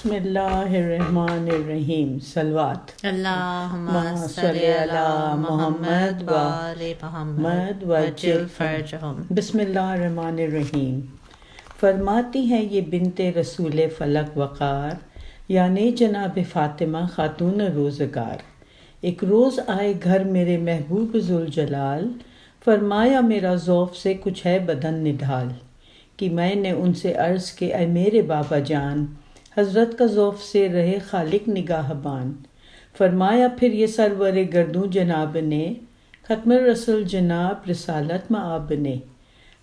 بسم اللہ الرحمن الرحیم. صلوات. اللہم صلی علی محمد و آل محمد وجل فرجہم. بسم اللہ الرحمن الرحیم. فرماتی ہیں یہ بنت رسول فلک وقار، یعنی جناب فاطمہ خاتون روزگار. ایک روز آئے گھر میرے محبوب ذوالجلال، فرمایا میرا ذوف سے کچھ ہے بدن نڈھال. کہ میں نے ان سے عرض کہ اے میرے بابا جان، حضرت کا ذوف سے رہے خالق نگاہ بان. فرمایا پھر یہ سرور گردوں جناب نے، ختم رسول جناب رسالت مآب نے.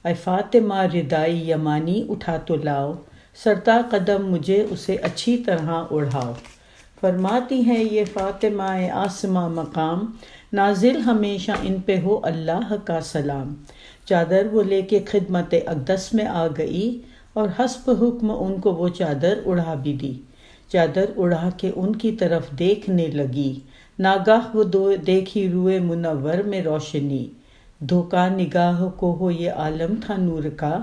اے فاطمہ ردائی یمانی اٹھا تو لاؤ، سرتا قدم مجھے اسے اچھی طرح اڑھاؤ. فرماتی ہیں یہ فاطمہ آسماں مقام، نازل ہمیشہ ان پہ ہو اللہ کا سلام. چادر وہ لے کے خدمت اقدس میں آ گئی، اور حسب حکم ان کو وہ چادر اڑا بھی دی. چادر اڑا کے ان کی طرف دیکھنے لگی، ناگاہ وہ دیکھی روئے منور میں روشنی. دھوکا نگاہ کو ہو یہ عالم تھا نور کا،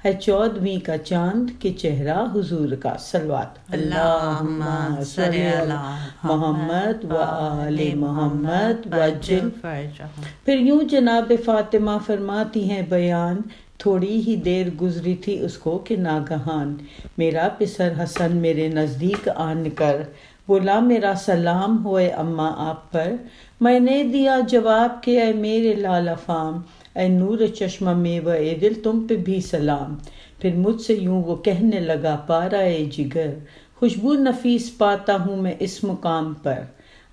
ہے 14ویں کا چاند کہ چہرہ حضور کا. صلوات. اللہم صلی علی محمد و آل محمد وجل. فرجہم. پھر یوں جناب فاطمہ فرماتی ہیں بیان، تھوڑی ہی دیر گزری تھی اس کو کہ ناگہان میرا پسر حسن میرے نزدیک آن کر بولا میرا سلام ہوئے اماں آپ پر. میں نے دیا جواب کہ اے میرے لال افام، اے نور چشمہ میں و اے دل تم پہ بھی سلام. پھر مجھ سے یوں وہ کہنے لگا پارا اے جگر، خوشبو نفیس پاتا ہوں میں اس مقام پر.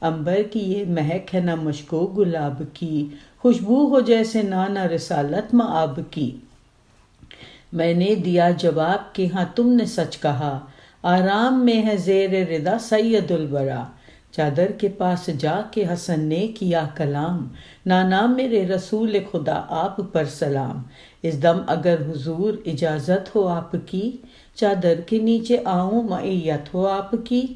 عنبر کی یہ مہک ہے نہ مشکو گلاب کی، خوشبو ہو جیسے نانا رسالت مآب کی. میں نے دیا جواب کہ ہاں تم نے سچ کہا، آرام میں ہے زیر رضا سید الورا. چادر کے پاس جا کے حسن نے کیا کلام، نانا میرے رسول خدا آپ پر سلام. اس دم اگر حضور اجازت ہو آپ کی، چادر کے نیچے آؤں معیت ہو آپ کی.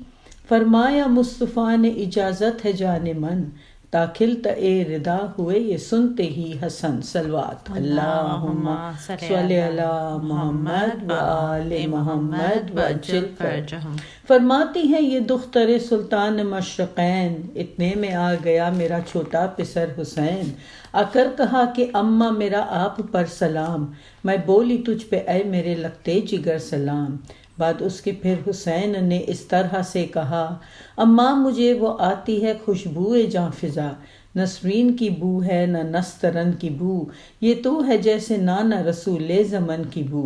فرمایا مصطفیٰ نے اجازت ہے جان من، داخل اے ردا ہوئے یہ سنتے ہی حسن. صلوات. اللہم صلی علی محمد و آل محمد وجل فرجہم. فرماتی ہیں یہ دختر سلطان مشرقین، اتنے میں آ گیا میرا چھوٹا پسر حسین. آ کر کہا کہ اماں میرا آپ پر سلام، میں بولی تجھ پہ اے میرے لگتے جگر سلام. بعد اس کے پھر حسین نے اس طرح سے کہا، اماں مجھے وہ آتی ہے خوشبوئے جاں فضا، نسرین کی بو ہے نہ نسترن کی بو، یہ تو ہے جیسے نانا رسول زمن کی بو.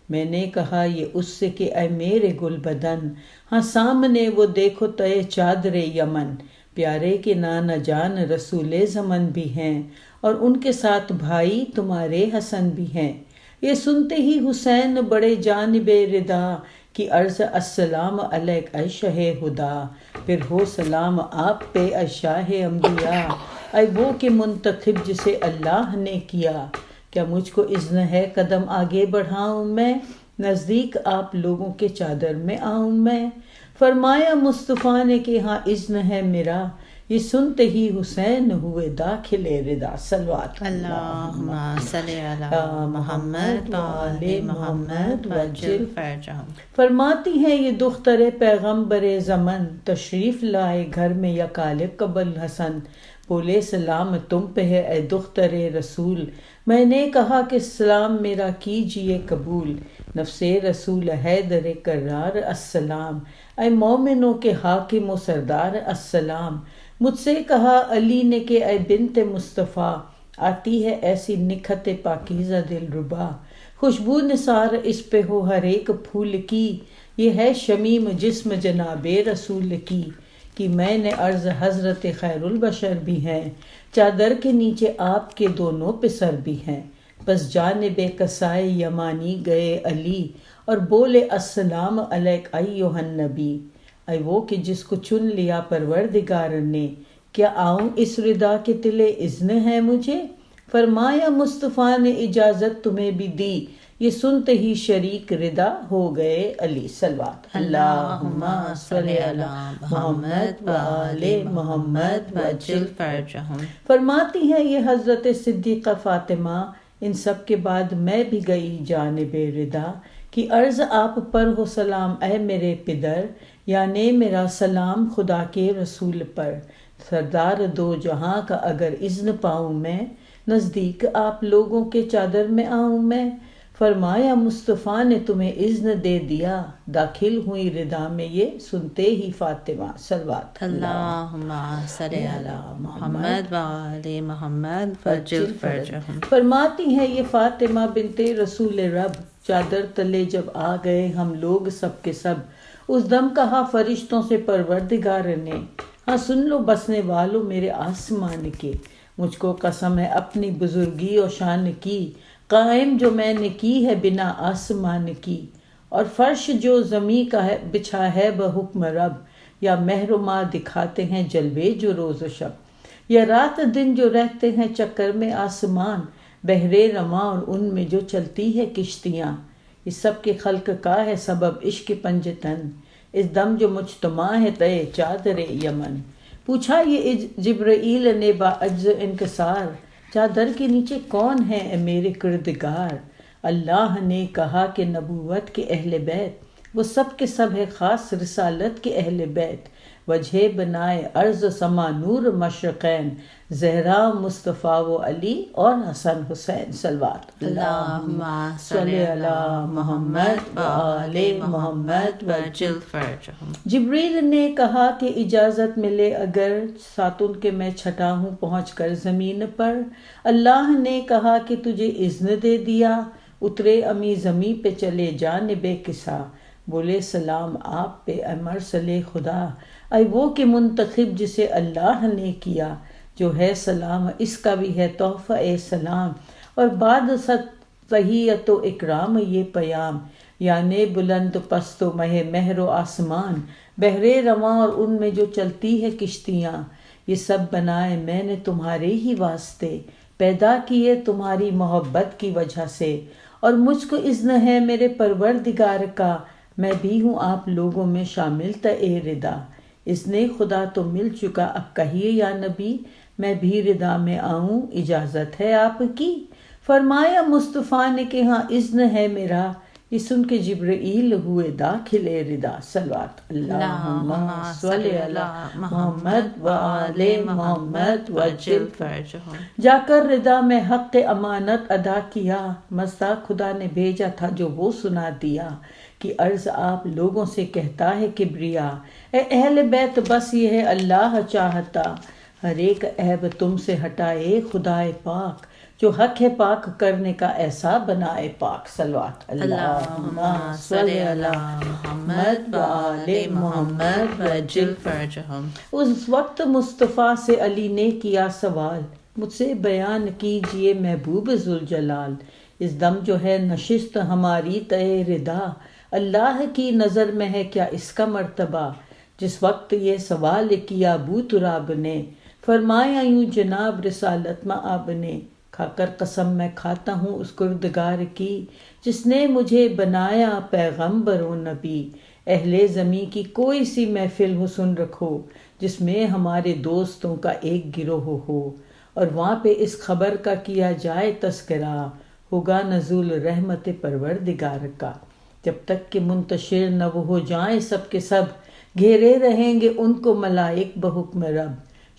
میں نے کہا یہ اس سے کہ اے میرے گل بدن، ہاں سامنے وہ دیکھو تے چادر یمن. پیارے کے نانا جان رسول زمن بھی ہیں، اور ان کے ساتھ بھائی تمہارے حسن بھی ہیں. یہ سنتے ہی حسین بڑے جانب ردا، کی عرض السلام علیک اے شاہ ہدا. پھر ہو سلام آپ پہ اے شاہ انبیاء، اے وہ کہ منتخب جسے اللہ نے کیا. کیا مجھ کو اذن ہے قدم آگے بڑھاؤں میں، نزدیک آپ لوگوں کے چادر میں آؤں میں. فرمایا مصطفیٰ نے کہ ہاں اذن ہے میرا. یہ سنتے ہی حسین ہوئے داخل ردا. صلوات. اللہم صلی علی محمد و آل محمد وجل فرجہم. فرماتی ہیں یہ دختر پیغمبر زمن، تشریف لائے گھر میں یکالب قبل حسن. بولے سلام تم پہ ہے اے دختر رسول. میں نے کہا کہ سلام میرا کیجئے قبول. نفس رسول حیدر کرار السلام، اے مومنوں کے حاکم و سردار السلام. مجھ سے کہا علی نے کہ اے بنت مصطفیٰ، آتی ہے ایسی نکھت پاکیزہ دل ربا. خوشبو نثار اس پہ ہو ہر ایک پھول کی، یہ ہے شمیم جسم جناب رسول کی. کہ میں نے عرض حضرت خیر البشر بھی ہیں، چادر کے نیچے آپ کے دونوں پسر بھی ہیں. بس جانب قصائے یمانی گئے علی، اور بولے السلام علیک ایھا النبی. اے وہ کہ جس کو چن لیا پروردگار نے، کیا آؤں اس ردا کے تلے اذن ہے مجھے. فرمایا مصطفیٰ نے اجازت تمہیں بھی دی. یہ سنتے ہی شریک ردا ہو گئے علی. صلوات. اللہم صلی علی محمد و آل محمد وجل فرجہم. فرماتی ہیں یہ حضرت صدیقہ فاطمہ، ان سب کے بعد میں بھی گئی جانب ردا. کہ عرض آپ پر ہو سلام اے میرے پدر، یعنی میرا سلام خدا کے رسول پر، سردار دو جہاں کا اگر اذن پاؤں میں، نزدیک آپ لوگوں کے چادر میں آؤں میں۔ فرمایا مصطفیٰ نے تمہیں اذن دے دیا، داخل ہوئی ردا میں یہ سنتے ہی فاطمہ۔ صلوات اللہم صلی علی محمد وآل محمد وعجل فرجہم۔ فرماتی ہیں یہ فاطمہ بنت رسول رب، چادر تلے جب آ گئے ہم لوگ سب کے سب، اس دم کہا فرشتوں سے پروردگار نے، ہاں سن لو بسنے والو میرے آسمان کے، مجھ کو قسم ہے اپنی بزرگی اور شان کی، قائم جو میں نے کی ہے بنا آسمان کی، اور فرش جو زمیں کا ہے بچھا ہے بحکم رب، یا محرما دکھاتے ہیں جلوے جو روز و شب، یا رات دن جو رہتے ہیں چکر میں آسمان، بحرے رواں اور ان میں جو چلتی ہے کشتیاں، اس سب کے خلق کا ہے سبب عشق پنجتن، اس دم جو مجتمع ہے تے چادر یمن۔ پوچھا یہ جبرائیل نے باعجز انکسار، چادر کے نیچے کون ہے اے میرے کردگار؟ اللہ نے کہا کہ نبوت کے اہل بیت، وہ سب کے سب ہے خاص رسالت کے اہل بیت، وجہ بنائے ارض سما نور مشرقین، زہرا مصطفیٰ و علی اور حسن حسین۔ صلوات اللہم صلی علی محمد وآل محمد وعجل فرجہم۔ جبریل نے کہا کہ اجازت ملے اگر ساتن کے میں چھٹا ہوں پہنچ کر زمین پر، اللہ نے کہا کہ تجھے اذن دے دیا، اترے امی زمیں پہ چلے جانب کسا، بولے سلام آپ پہ اے مرسل خدا، اے وہ کہ منتخب جسے اللہ نے کیا، جو ہے سلام اس کا بھی ہے تحفہ اے سلام، اور بعد تحیت و اکرام یہ پیام، یعنی بلند پست و مہر و آسمان، بحرے رواں اور ان میں جو چلتی ہے کشتیاں، یہ سب بنائے میں نے تمہارے ہی واسطے، پیدا کیے تمہاری محبت کی وجہ سے، اور مجھ کو اذن ہے میرے پروردگار کا، میں بھی ہوں آپ لوگوں میں شامل اے ردا، اذن خدا تو مل چکا اب کہیے یا نبی، میں بھی ردا میں آؤں اجازت ہے آپ کی؟ فرمایا مصطفیٰ نے کہ ہاں اذن ہے میرا، یہ سن کے جبرائیل ہوئے داخل ردا۔ صلوات اللہم صلی علی محمد وآل محمد وعجل فرجہم۔ جا کر ردا میں حق امانت ادا کیا، مزدا خدا نے بھیجا تھا جو وہ سنا دیا، کہ عرض آپ لوگوں سے کہتا ہے کبریا، اے اہل بیت بس یہ ہے اللہ چاہتا، ہر ایک عیب تم سے ہٹائے خدائے پاک، جو حق ہے پاک کرنے کا ایسا بنائے پاک۔ صلوات اللہم صلی علی محمد وآل محمد وعجل فرجہم۔ اس وقت مصطفیٰ سے علی نے کیا سوال، مجھ سے بیان کیجئے محبوب ذوالجلال، اس دم جو ہے نشست ہماری تے ردا، اللہ کی نظر میں ہے کیا اس کا مرتبہ؟ جس وقت یہ سوال کیا ابو تراب نے، فرمایا یوں جناب رسالت مآب نے، کھا کر قسم میں کھاتا ہوں اس کردگار کی، جس نے مجھے بنایا پیغمبر و نبی، اہل زمیں کی کوئی سی محفل ہو سن رکھو، جس میں ہمارے دوستوں کا ایک گروہ ہو، اور وہاں پہ اس خبر کا کیا جائے تذکرہ، ہوگا نزول رحمت پروردگار کا، جب تک کہ منتشر نہ وہ ہو جائیں سب کے سب، گھیرے رہیں گے ان کو ملائک بحکم رب،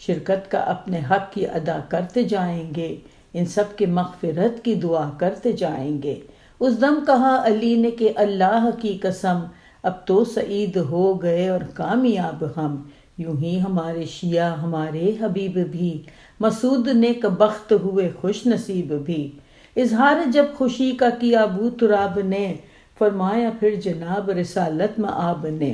شرکت کا اپنے حق کی ادا کرتے جائیں گے، ان سب کے مغفرت کی دعا کرتے جائیں گے۔ اس دم کہا علی نے کہ اللہ کی قسم، اب تو سعید ہو گئے اور کامیاب ہم، یوں ہی ہمارے شیعہ ہمارے حبیب بھی، مسعود نیک بخت ہوئے خوش نصیب بھی۔ اظہار جب خوشی کا کیا ابو تراب نے، فرمایا پھر جناب رسالت مآب نے،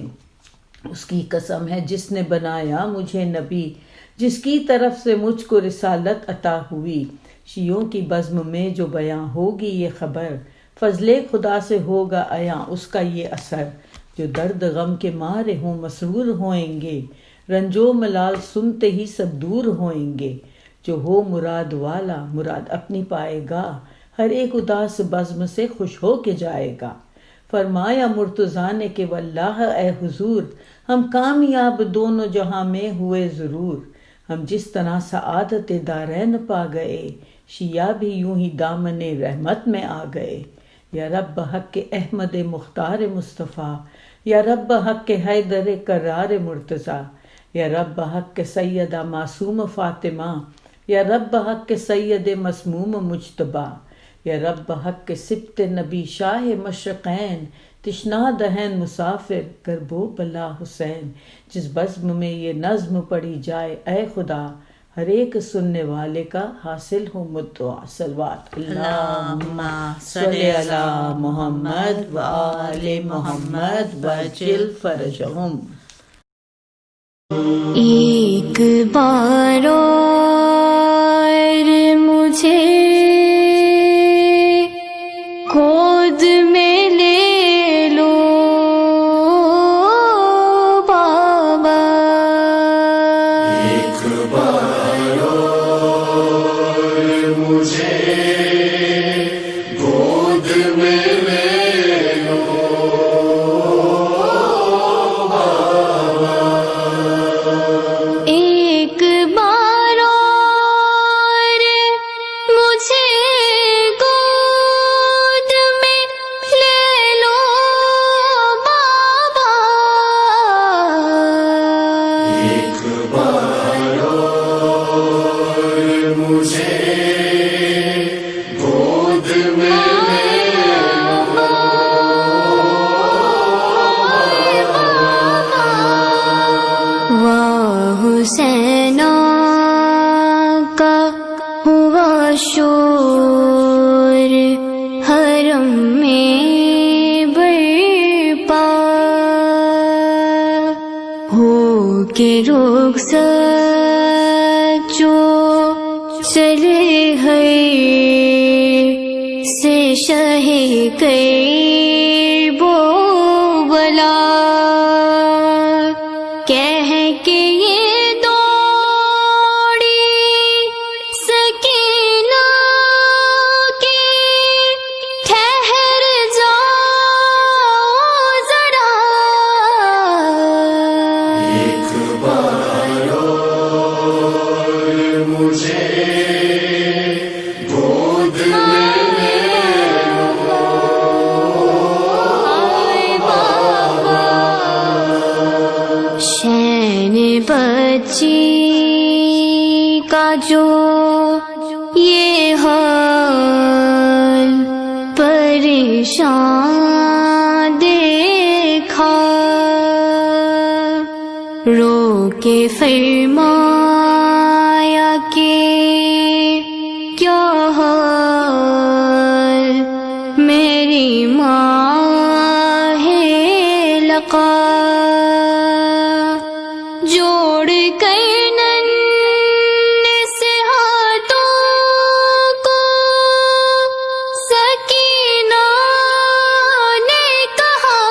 اس کی قسم ہے جس نے بنایا مجھے نبی، جس کی طرف سے مجھ کو رسالت عطا ہوئی، شیعوں کی بزم میں جو بیاں ہوگی یہ خبر، فضل خدا سے ہوگا عیاں اس کا یہ اثر، جو درد غم کے مارے ہوں مسرور ہوئیں گے، رنجو ملال سنتے ہی سب دور ہوئیں گے، جو ہو مراد والا مراد اپنی پائے گا، ہر ایک اداس بزم سے خوش ہو کے جائے گا۔ فرمایا مرتضیٰ نے کہ واللہ اے حضور، ہم کامیاب دونوں جہاں میں ہوئے ضرور، ہم جس طرح سعادت دارین پا گئے، شیعہ بھی یوں ہی دامن رحمت میں آ گئے، یا رب حق احمد مختار مصطفیٰ، یا رب حق حیدر کرار مرتضیٰ، یا رب حق سیدہ معصوم فاطمہ، یا رب حق سید مسموم مجتبیٰ، یا رب حق سبت نبی شاہ مشرقین، تشنا دہن مسافر گربو بلا حسین۔ جس بزم میں یہ نظم پڑھی جائے اے خدا، ہر ایک سننے والے کا حاصل ہو مدعا۔ صلوات اللہم صلی علی محمد و آل محمد وجل فرجہم۔ ایک بار اور مجھے گود میں لے لو بابا، ایک بار اور مجھے گود میں لے لو بابا، ایک بار اور مجھے گود میں لے لو بابا، ایک بار اور مجھے گود میں واہ حسینہ کا ہوا شور حرم میں برپا، ہو کے رخصت جو چلے گئے سے شہ کرب و بلا، کہہ کے یہ دوڑی سکینہ کے ٹھہر جاؤ ذرا، ایک بار اور مجھے گود میں شین بچی کا جو یہ حال پریشان دیکھا، رو کے فرمایا کہ کیا حال میری ماں ہے لقا، جوڑ کر ننھے سے ہاتھوں کو سکینہ نے کہا،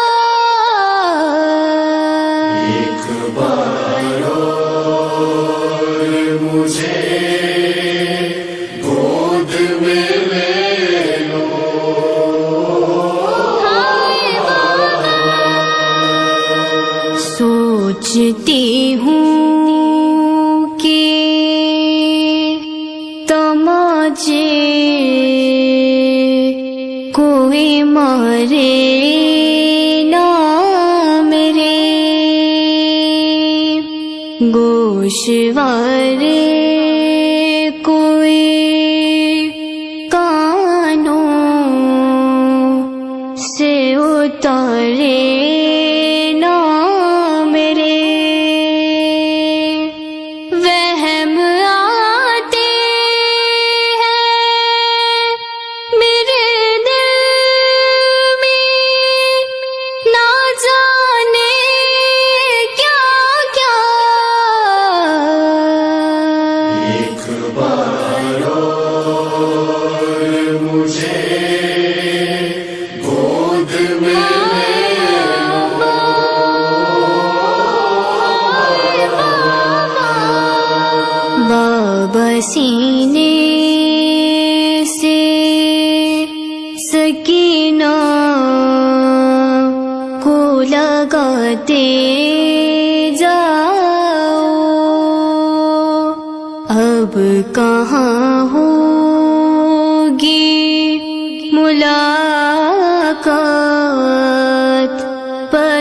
ایک بار اور مجھے گود میں لے لو سوچتی ہوں کہ تماچے کوئی مارے نہ میرے، گوشوارے کوئی کانوں سے اتارے نہ میرے، وہم آتے ہیں میرے دل میں نہ جانے کیا کیا، ایک بار اور مجھے گود میں بابا سینے سے سکینہ کو لگاتے جاؤ، اب کہاں ہوگی ملاقات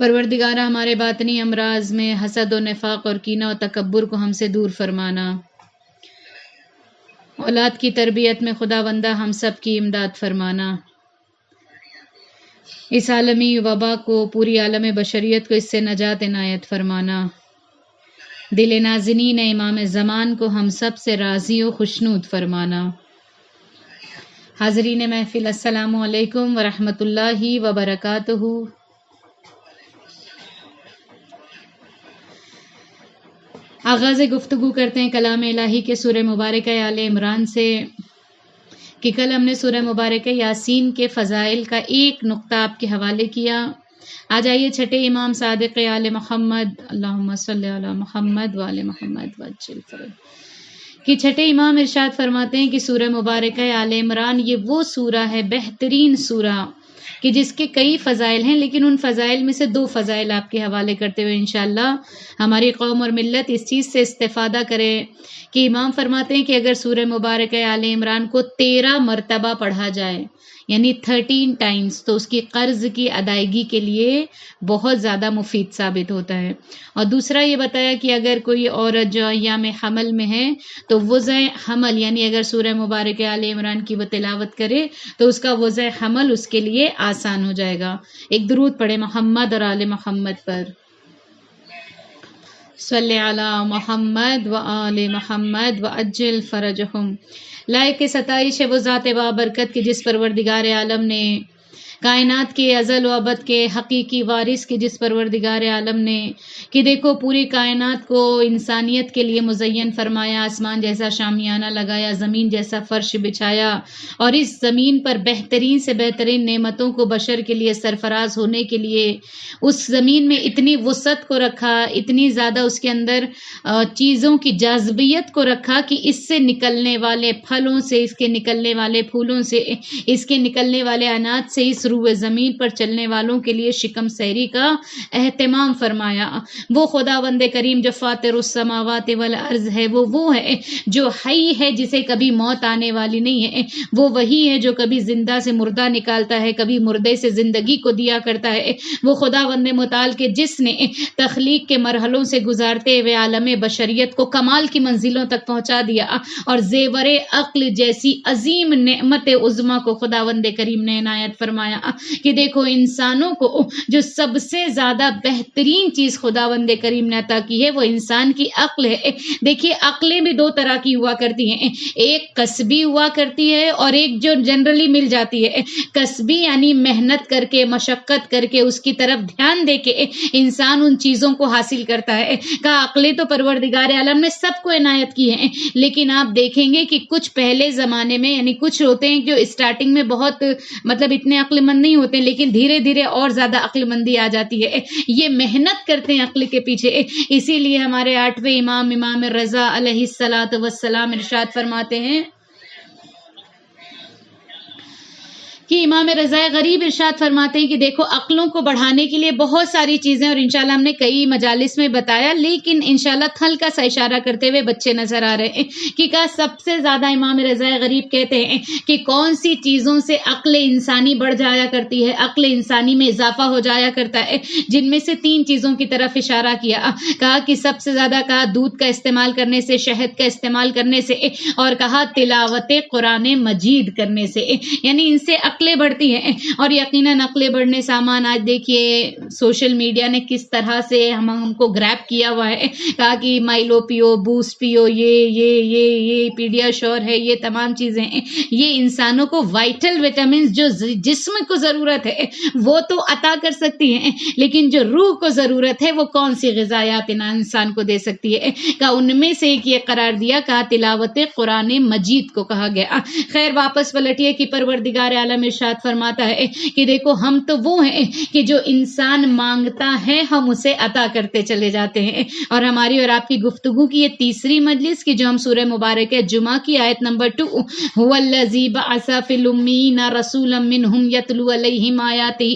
پروردگارہ ہمارے باطنی امراض میں حسد و نفاق اور کینہ و تکبر کو ہم سے دور فرمانا، اولاد کی تربیت میں خداوندہ ہم سب کی امداد فرمانا، اس عالمی وبا کو، پوری عالم بشریت کو اس سے نجات عنایت فرمانا، دل نازنین امام زمان کو ہم سب سے راضی و خوشنود فرمانا۔ حاضرین محفل، السلام علیکم ورحمۃ اللہ وبرکاتہ۔ آغاز گفتگو کرتے ہیں کلام الہی کے سورہ مبارکہ آل عمران سے کہ کل ہم نے سورہ مبارکہ یاسین کے فضائل کا ایک نقطہ آپ کے حوالے کیا۔ آج آئیے چھٹے امام صادق آل محمد، اللہم صلی علی محمد وآل محمد وعجل فرج، کہ چھٹے امام ارشاد فرماتے ہیں کہ سورہ مبارکہ آل عمران یہ وہ سورہ ہے، بہترین سورہ، کہ جس کے کئی فضائل ہیں، لیکن ان فضائل میں سے دو فضائل آپ کے حوالے کرتے ہوئے انشاءاللہ ہماری قوم اور ملت اس چیز سے استفادہ کرے کہ امام فرماتے ہیں کہ اگر سورہ مبارکہ آل عمران کو 13 مرتبہ پڑھا جائے، یعنی 13 ٹائمز، تو اس کی قرض کی ادائیگی کے لیے بہت زیادہ مفید ثابت ہوتا ہے۔ اور دوسرا یہ بتایا کہ اگر کوئی عورت جو ایام حمل میں ہے تو وضع حمل، یعنی اگر سورہ مبارکہ آل عمران کی وہ تلاوت کرے تو اس کا وضع حمل اس کے لیے آسان ہو جائے گا۔ ایک درود پڑھے محمد اور آل محمد پر، صلی علی محمد و آل محمد وعجل فرجہم۔ لائق ستائش ہے وہ ذات بابرکت کی جس پروردگار عالم نے کائنات کے ازل و ابد کے حقیقی وارث کی جس پروردگار عالم نے کہ دیکھو پوری کائنات کو انسانیت کے لیے مزین فرمایا، آسمان جیسا شامیانہ لگایا، زمین جیسا فرش بچھایا، اور اس زمین پر بہترین سے بہترین نعمتوں کو بشر کے لیے سرفراز ہونے کے لیے اس زمین میں اتنی وسعت کو رکھا، اتنی زیادہ اس کے اندر چیزوں کی جاذبیت کو رکھا کہ اس سے نکلنے والے پھلوں سے، اس کے نکلنے والے پھولوں سے، اس کے نکلنے والے اناج سے اس روئے زمین پر چلنے والوں کے لیے شکم سیری کا اہتمام فرمایا۔ وہ خداوند کریم جو فاطر السماوات والارض ہے، وہ ہے جو حی ہے، جسے کبھی موت آنے والی نہیں ہے، وہ وہی ہے جو کبھی زندہ سے مردہ نکالتا ہے، کبھی مردے سے زندگی کو دیا کرتا ہے۔ وہ خداوند متعال کے جس نے تخلیق کے مرحلوں سے گزارتے ہوئے عالم بشریت کو کمال کی منزلوں تک پہنچا دیا، اور زیور عقل جیسی عظیم نعمت عظما کو خداوند کریم نے عنایت فرمایا کہ دیکھو انسانوں کو جو سب سے زیادہ بہترین چیز خداوند کریم نے عطا کی ہے وہ انسان کی عقل ہے۔ دیکھیے عقلیں بھی دو طرح کی ہوا کرتی ہیں، ایک کسبی ہوا کرتی ہے اور ایک جو جنرلی مل جاتی ہے۔ کسبی یعنی محنت کر کے، مشقت کر کے، اس کی طرف دھیان دے کے انسان ان چیزوں کو حاصل کرتا ہے۔ کہا عقلیں تو پروردگار عالم نے سب کو عنایت کی ہیں، لیکن آپ دیکھیں گے کہ کچھ پہلے زمانے میں یعنی کچھ ہوتے ہیں جو اسٹارٹنگ میں بہت اتنے عقل مند نہیں ہوتے، لیکن دھیرے دھیرے اور زیادہ عقل مندی آ جاتی ہے۔ یہ محنت کرتے ہیں عقل کے پیچھے، اسی لیے ہمارے 8ویں امام رضا علیہ الصلاۃ والسلام ارشاد فرماتے ہیں کہ امام رضا غریب ارشاد فرماتے ہیں کہ دیکھو عقلوں کو بڑھانے کے لیے بہت ساری چیزیں، اور انشاءاللہ ہم نے کئی مجالس میں بتایا، لیکن انشاءاللہ ہلکا سا اشارہ کرتے ہوئے بچے نظر آ رہے ہیں کہ کہا سب سے زیادہ امام رضا غریب کہتے ہیں کہ کون سی چیزوں سے عقل انسانی بڑھ جایا کرتی ہے، عقل انسانی میں اضافہ ہو جایا کرتا ہے، جن میں سے 3 چیزوں کی طرف اشارہ کیا۔ کہا کہ سب سے زیادہ کہا دودھ کا استعمال کرنے سے، شہد کا استعمال کرنے سے، اور کہا تلاوت قرآن مجید کرنے سے، یعنی ان سے عقلیں بڑھتی ہیں۔ اور یقیناً عقلیں بڑھنے سامان آج دیکھیے سوشل میڈیا نے کس طرح سے ہم کو گریب کیا ہوا ہے۔ کہا کہ مائلو پیو، بوسٹ پیو، یہ پیڈیا شور ہے، یہ تمام چیزیں ہیں، یہ انسانوں کو وائٹل وٹامنز جو جسم کو ضرورت ہے وہ تو عطا کر سکتی ہیں، لیکن جو روح کو ضرورت ہے وہ کون سی غذائیات انسان کو دے سکتی ہے؟ کہا ان میں سے ایک یہ قرار دیا، کہا تلاوت قرآن مجید کو کہا گیا۔ خیر واپس پلٹیے کہ پروردگار عالم ارشاد فرماتا ہے کہ دیکھو ہم تو وہ ہیں کہ جو انسان مانگتا ہے ہم اسے عطا کرتے چلے جاتے ہیں۔ اور ہماری اور آپ کی گفتگو کی یہ تیسری مجلس کی جو ہم سورہ مبارکہ جمعہ کی آیت نمبر 2 هو الذی بعث فی الامیین رسولا منہم یتلو علیہم آیاتہ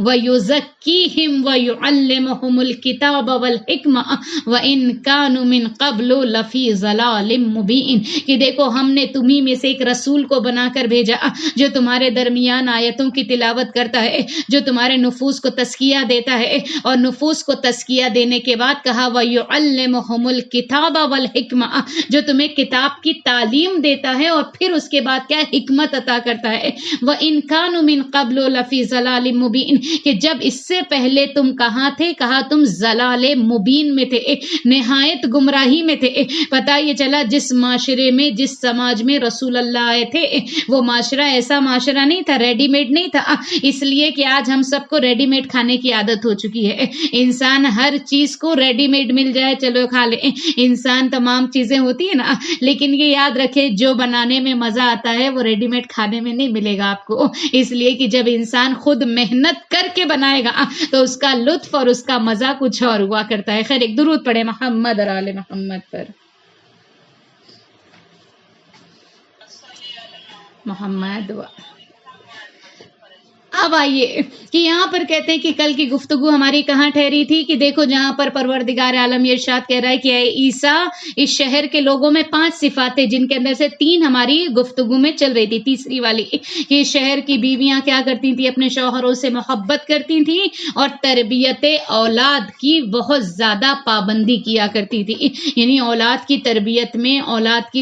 ویزکیہم ویعلمہم الکتاب والحکمہ وان کانوا من قبل لفی ضلال مبین، کہ دیکھو ہم نے تمہیں میں سے ایک رسول کو بنا کر بھیجا جو تمہارے درمیان درمیان آیتوں کی تلاوت کرتا ہے جو تمہارے نفوس کو تزکیہ دیتا ہے، اور نفوس کو تزکیہ دینے کے بعد کہا وَيُعَلِّمُهُمُ الْكِتَابَ وَالْحِكْمَةَ، جو تمہیں کتاب کی تعلیم دیتا ہے اور پھر اس کے بعد کیا حکمت عطا کرتا ہے۔ وَإِن كَانُوا مِن قَبْلُ لَفِي ضَلَالٍ مُبِينٍ، کہ جب اس سے پہلے تم کہاں تھے، کہا تم ضلال مبین میں تھے، نہایت گمراہی میں تھے۔ پتہ یہ چلا جس معاشرے میں، جس سماج میں رسول اللہ آئے تھے وہ معاشرہ ایسا معاشرہ نہیں تھا، ریڈی میڈ نہیں تھا، اس لیے کہ آج ہم سب کو ریڈی میڈ کھانے کی عادت ہو چکی ہے۔ انسان ہر چیز کو ریڈی میڈ مل جائے چلو کھا لیں، انسان تمام چیزیں ہوتی ہیں نا، لیکن یہ یاد رکھے جو بنانے میں مزہ آتا ہے وہ ریڈی میڈ کھانے میں نہیں ملے گا آپ کو، اس لیے کہ جب انسان خود محنت کر کے بنائے گا تو اس کا لطف اور اس کا مزہ کچھ اور ہوا کرتا ہے۔ خیر ایک درود پڑھے محمد اور آل محمد پر۔ محمد اب آئیے کہ یہاں پر کہتے ہیں کہ کل کی گفتگو ہماری کہاں ٹھہری تھی کہ دیکھو جہاں پر پروردگار عالم یہ ارشاد کہہ رہا ہے کہ اے عیسیٰ اس شہر کے لوگوں میں 5 صفاتیں جن کے اندر سے 3 ہماری گفتگو میں چل رہی تھی، تیسری والی کہ اس شہر کی بیویاں کیا کرتی تھیں، اپنے شوہروں سے محبت کرتی تھیں اور تربیت اولاد کی بہت زیادہ پابندی کیا کرتی تھی، یعنی اولاد کی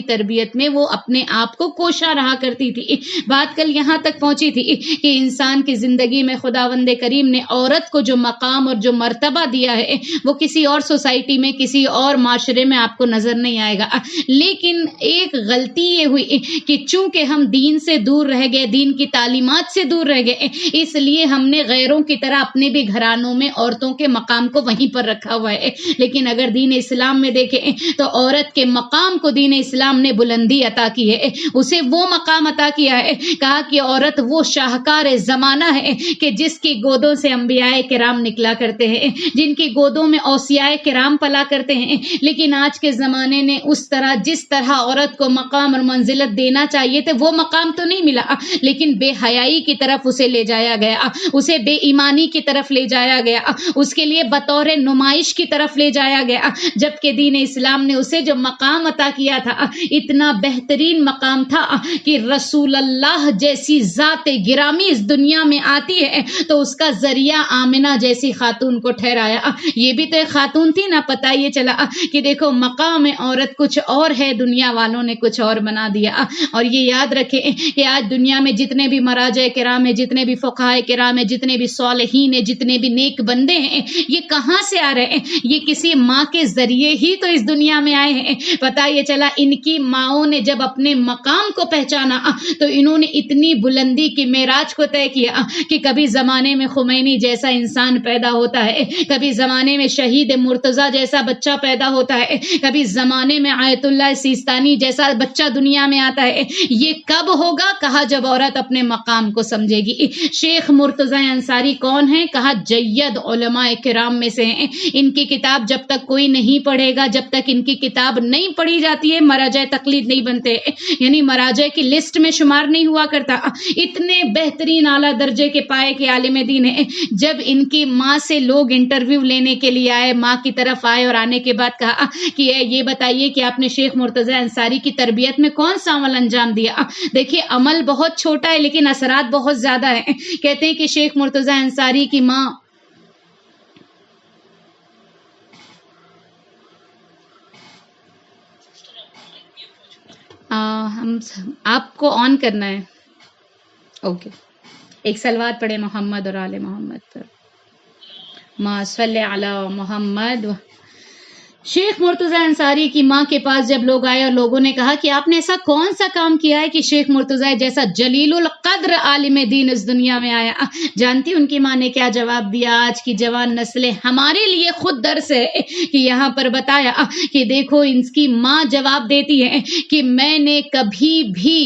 تربیت میں وہ اپنے آپ کو کوشاں رہا کرتی تھی۔ بات کل یہاں تک پہنچی تھی کہ انسان کی زندگی میں خداوند کریم نے عورت کو جو مقام اور جو مرتبہ دیا ہے وہ کسی اور سوسائٹی میں، کسی اور معاشرے میں آپ کو نظر نہیں آئے گا، لیکن ایک غلطی یہ ہوئی کہ چونکہ ہم دین سے دور رہ گئے، دین کی تعلیمات سے دور رہ گئے، اس لیے ہم نے غیروں کی طرح اپنے بھی گھرانوں میں عورتوں کے مقام کو وہیں پر رکھا ہوا ہے۔ لیکن اگر دین اسلام میں دیکھیں تو عورت کے مقام کو دین اسلام نے بلندی عطا کی ہے، اسے وہ مقام عطا کیا ہے، کہا کہ عورت وہ شاہکار زمانہ ہے کہ جس کی گودوں سے انبیاء کرام نکلا کرتے ہیں، جن کی گودوں میں اوصیاء کرام پلا کرتے ہیں، لیکن آج کے زمانے نے اس طرح جس طرح عورت کو مقام اور منزلت دینا چاہیے تھے وہ مقام تو نہیں ملا، لیکن بے حیائی کی طرف اسے لے جایا گیا، اسے بے ایمانی کی طرف لے جایا گیا، اس کے لیے بطور نمائش کی طرف لے جایا گیا، جبکہ دین اسلام نے اسے جو مقام عطا کیا تھا اتنا بہترین مقام تھا کہ رسول اللہ جیسی ذات گرامی اس دنیا میں آتی ہے تو اس کا ذریعہ آمنہ جیسی خاتون کو ٹھہرایا۔ یہ بھی تو ایک خاتون تھی نا، پتہ یہ چلا کہ دیکھو مقام عورت کچھ اور ہے، دنیا والوں نے کچھ اور بنا دیا۔ اور یہ یاد رکھیں کہ آج دنیا میں جتنے بھی مراجع کرام ہیں، جتنے بھی فقہاء کرام ہیں، جتنے بھی صالحین ہیں، جتنے بھی نیک بندے ہیں، یہ کہاں سے آ رہے ہیں؟ یہ کسی ماں کے ذریعے ہی تو اس دنیا میں آئے ہیں۔ پتہ یہ چلا ان کی ماؤں نے جب اپنے مقام کو پہچانا تو انہوں نے اتنی بلندی کی معراج کو طے کیا کہ کبھی زمانے میں خمینی جیسا انسان پیدا ہوتا ہے، کبھی زمانے میں شہید مرتضیٰ جیسا بچہ پیدا ہوتا ہے، کبھی زمانے میں آیت اللہ سیستانی جیسا بچہ دنیا میں آتا ہے۔ یہ کب ہوگا؟ کہا جب عورت اپنے مقام کو سمجھے گی۔ شیخ مرتضیٰ انصاری کون ہیں؟ کہا جید علماء کرام میں سے ہیں۔ ان کی کتاب جب تک کوئی نہیں پڑھے گا، جب تک ان کی کتاب نہیں پڑھی جاتی ہے، مراجع تقلید نہیں بنتے، یعنی مراجع کی لسٹ میں شمار نہیں ہوا کرتا۔ اتنے بہترین اعلیٰ درجے کے پائے کے عالم دین ہیں، جب ان کی ماں سے لوگ انٹرویو لینے کے لیے آئے، ماں کی طرف آئے اور آنے کے بعد کہا کہ یہ بتائیے کہ آپ نے شیخ مرتضیٰ انصاری کی تربیت میں کون سا عمل انجام دیا؟ دیکھیے عمل بہت چھوٹا ہے لیکن اثرات بہت زیادہ ہیں۔ کہتے ہیں کہ شیخ مرتضیٰ انصاری کی ماں آپ کو آن کرنا ہے، اوکے، ایک صلوات پڑھے محمد اور آل محمد پر، ما صلی علی محمد۔ شیخ مرتضیٰ انصاری کی ماں کے پاس جب لوگ آئے اور لوگوں نے کہا کہ آپ نے ایسا کون سا کام کیا ہے کہ شیخ مرتضیٰ جیسا جلیل القدر عالم دین اس دنیا میں آیا؟ جانتی ان کی ماں نے کیا جواب دیا؟ آج کی جوان نسلیں ہمارے لیے خود درس ہے کہ یہاں پر بتایا کہ دیکھو ان کی ماں جواب دیتی ہے کہ میں نے کبھی بھی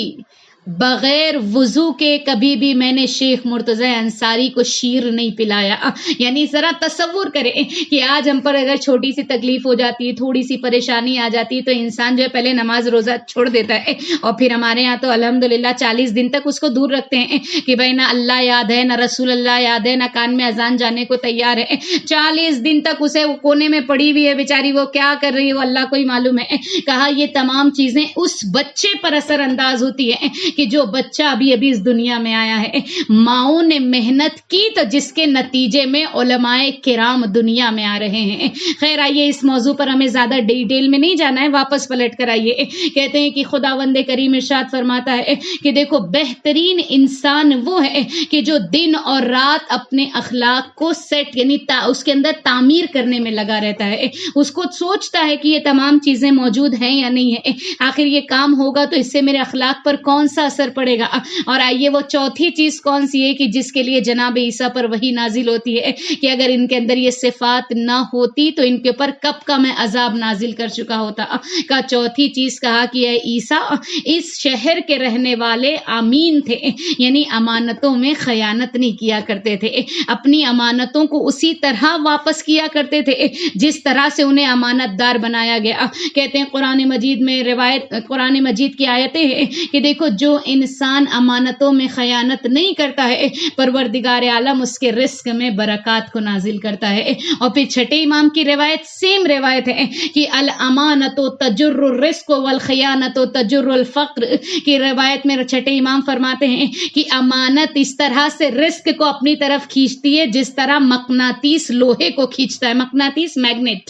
بغیر وضو کے کبھی بھی میں نے شیخ مرتضیٰ انصاری کو شیر نہیں پلایا۔ یعنی ذرا تصور کریں کہ آج ہم پر اگر چھوٹی سی تکلیف ہو جاتی ہے، تھوڑی سی پریشانی آ جاتی ہے تو انسان جو ہے پہلے نماز روزہ چھوڑ دیتا ہے، اور پھر ہمارے یہاں تو الحمدللہ 40 دن تک اس کو دور رکھتے ہیں کہ بھائی نہ اللہ یاد ہے، نہ رسول اللہ یاد ہے، نہ کان میں اذان جانے کو تیار ہے۔ 40 دن تک اسے وہ کونے میں پڑی ہوئی ہے بیچاری، وہ کیا کر رہی ہے وہ اللہ کو ہی معلوم ہے۔ کہا یہ تمام چیزیں اس بچے پر اثر انداز ہوتی ہیں کہ جو بچہ ابھی ابھی اس دنیا میں آیا ہے، ماؤں نے محنت کی تو جس کے نتیجے میں علماء کرام دنیا میں آ رہے ہیں۔ خیر آئیے اس موضوع پر ہمیں زیادہ ڈیٹیل میں نہیں جانا ہے، واپس پلٹ کر آئیے۔ کہتے ہیں کہ خداوند کریم ارشاد فرماتا ہے کہ دیکھو بہترین انسان وہ ہے کہ جو دن اور رات اپنے اخلاق کو سیٹ یعنی اس کے اندر تعمیر کرنے میں لگا رہتا ہے، اس کو سوچتا ہے کہ یہ تمام چیزیں موجود ہیں یا نہیں ہے، آخر یہ کام ہوگا تو اس سے میرے اخلاق پر کون سا اثر پڑے گا۔ اور آئیے وہ چوتھی چیز کون سی ہے کہ جس کے لیے جناب عیسیٰ پر وحی نازل ہوتی ہے کہ اگر ان کے اندر یہ صفات نہ ہوتی تو ان کے اوپر کب کا میں عذاب نازل کر چکا ہوتا۔ کا چوتھی چیز کہا کہ اے عیسیٰ اس شہر کے رہنے والے امین تھے، یعنی امانتوں میں خیانت نہیں کیا کرتے تھے، اپنی امانتوں کو اسی طرح واپس کیا کرتے تھے جس طرح سے انہیں امانت دار بنایا گیا۔ کہتے ہیں قرآن مجید میں روایت قرآن مجید کی آیتیں ہیں کہ دیکھو جو انسان امانتوں میں خیانت نہیں کرتا ہے پروردگار عالم اس کے رزق میں برکات کو نازل کرتا ہے۔ اور پھر چھٹے امام کی روایت سیم روایت ہے کہ الامانت تجر الرزق والخیانت تجر الفقر کی روایت میں چھٹے امام فرماتے ہیں کہ امانت اس طرح سے رزق کو اپنی طرف کھینچتی ہے جس طرح مقناطیس لوہے کو کھینچتا ہے، مقناطیس میگنیٹ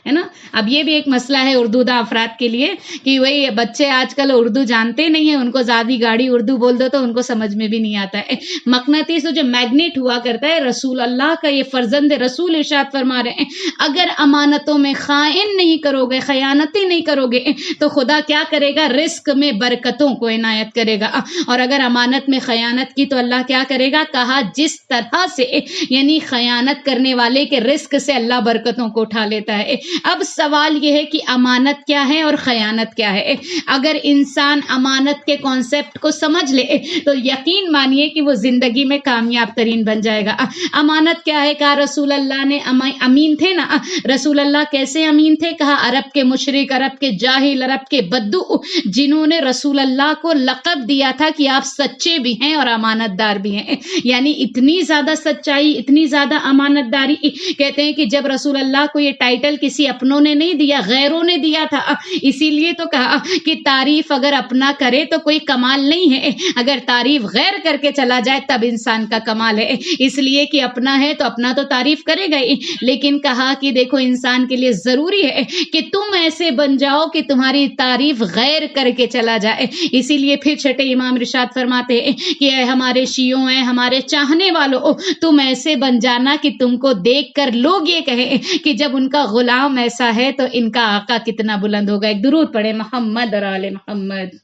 ہے نا۔ اب یہ بھی ایک مسئلہ ہے اردو دا افراد کے لیے کہ وہی بچے آج کل اردو جانتے نہیں ہیں، ان کو زیادہ گاڑی اردو بول دو تو ان کو سمجھ میں بھی نہیں آتا ہے۔ مقناطیس جو میگنیٹ ہوا کرتا ہے، رسول اللہ کا یہ فرزند رسول ارشاد فرما رہے ہیں اگر امانتوں میں خائن نہیں کرو گے، خیانتیں نہیں کرو گے تو خدا کیا کرے گا؟ رزق میں برکتوں کو عنایت کرے گا۔ اور اگر امانت میں خیانت کی تو اللہ کیا کرے گا؟ کہا جس طرح سے یعنی خیانت کرنے والے کے رزق سے اللہ برکتوں کو اٹھا لیتا ہے۔ اب سوال یہ ہے کہ امانت کیا ہے اور خیانت کیا ہے؟ اگر انسان امانت کے کانسیپٹ کو سمجھ لے تو یقین مانیے کہ وہ زندگی میں کامیاب ترین بن جائے گا۔ امانت کیا ہے؟ کہا رسول اللہ نے امین تھے نا۔ رسول اللہ کیسے امین تھے؟ کہا عرب کے مشرک، عرب کے جاہل، عرب کے بدو جنہوں نے رسول اللہ کو لقب دیا تھا کہ آپ سچے بھی ہیں اور امانت دار بھی ہیں، یعنی اتنی زیادہ سچائی، اتنی زیادہ امانت داری۔ کہتے ہیں کہ جب رسول اللہ کو یہ ٹائٹل کسی اپنوں نے نہیں دیا، غیروں نے دیا تھا، اسی لیے تو کہا کہ تعریف اگر اپنا کرے تو کوئی کمال نہیں ہے، اگر تعریف غیر کر کے چلا جائے تب انسان کا کمال ہے، اس لیے کہ اپنا ہے تو اپنا تو تعریف کرے گا ہی، لیکن کہا کہ دیکھو انسان کے لیے ضروری ہے کہ تم ایسے بن جاؤ کہ تمہاری تعریف غیر کر کے چلا جائے۔ اسی لیے پھر چھٹے امام ارشاد فرماتے ہیں کہ اے ہمارے شیعوں، اے ہمارے چاہنے والوں، تم ایسے بن جانا کہ تم کو دیکھ کر لوگ یہ کہیں کہ جب ان کا غلام ایسا ہے تو ان کا آقا کتنا بلند ہوگا۔ ایک درود پڑھے محمد اور آل محمد،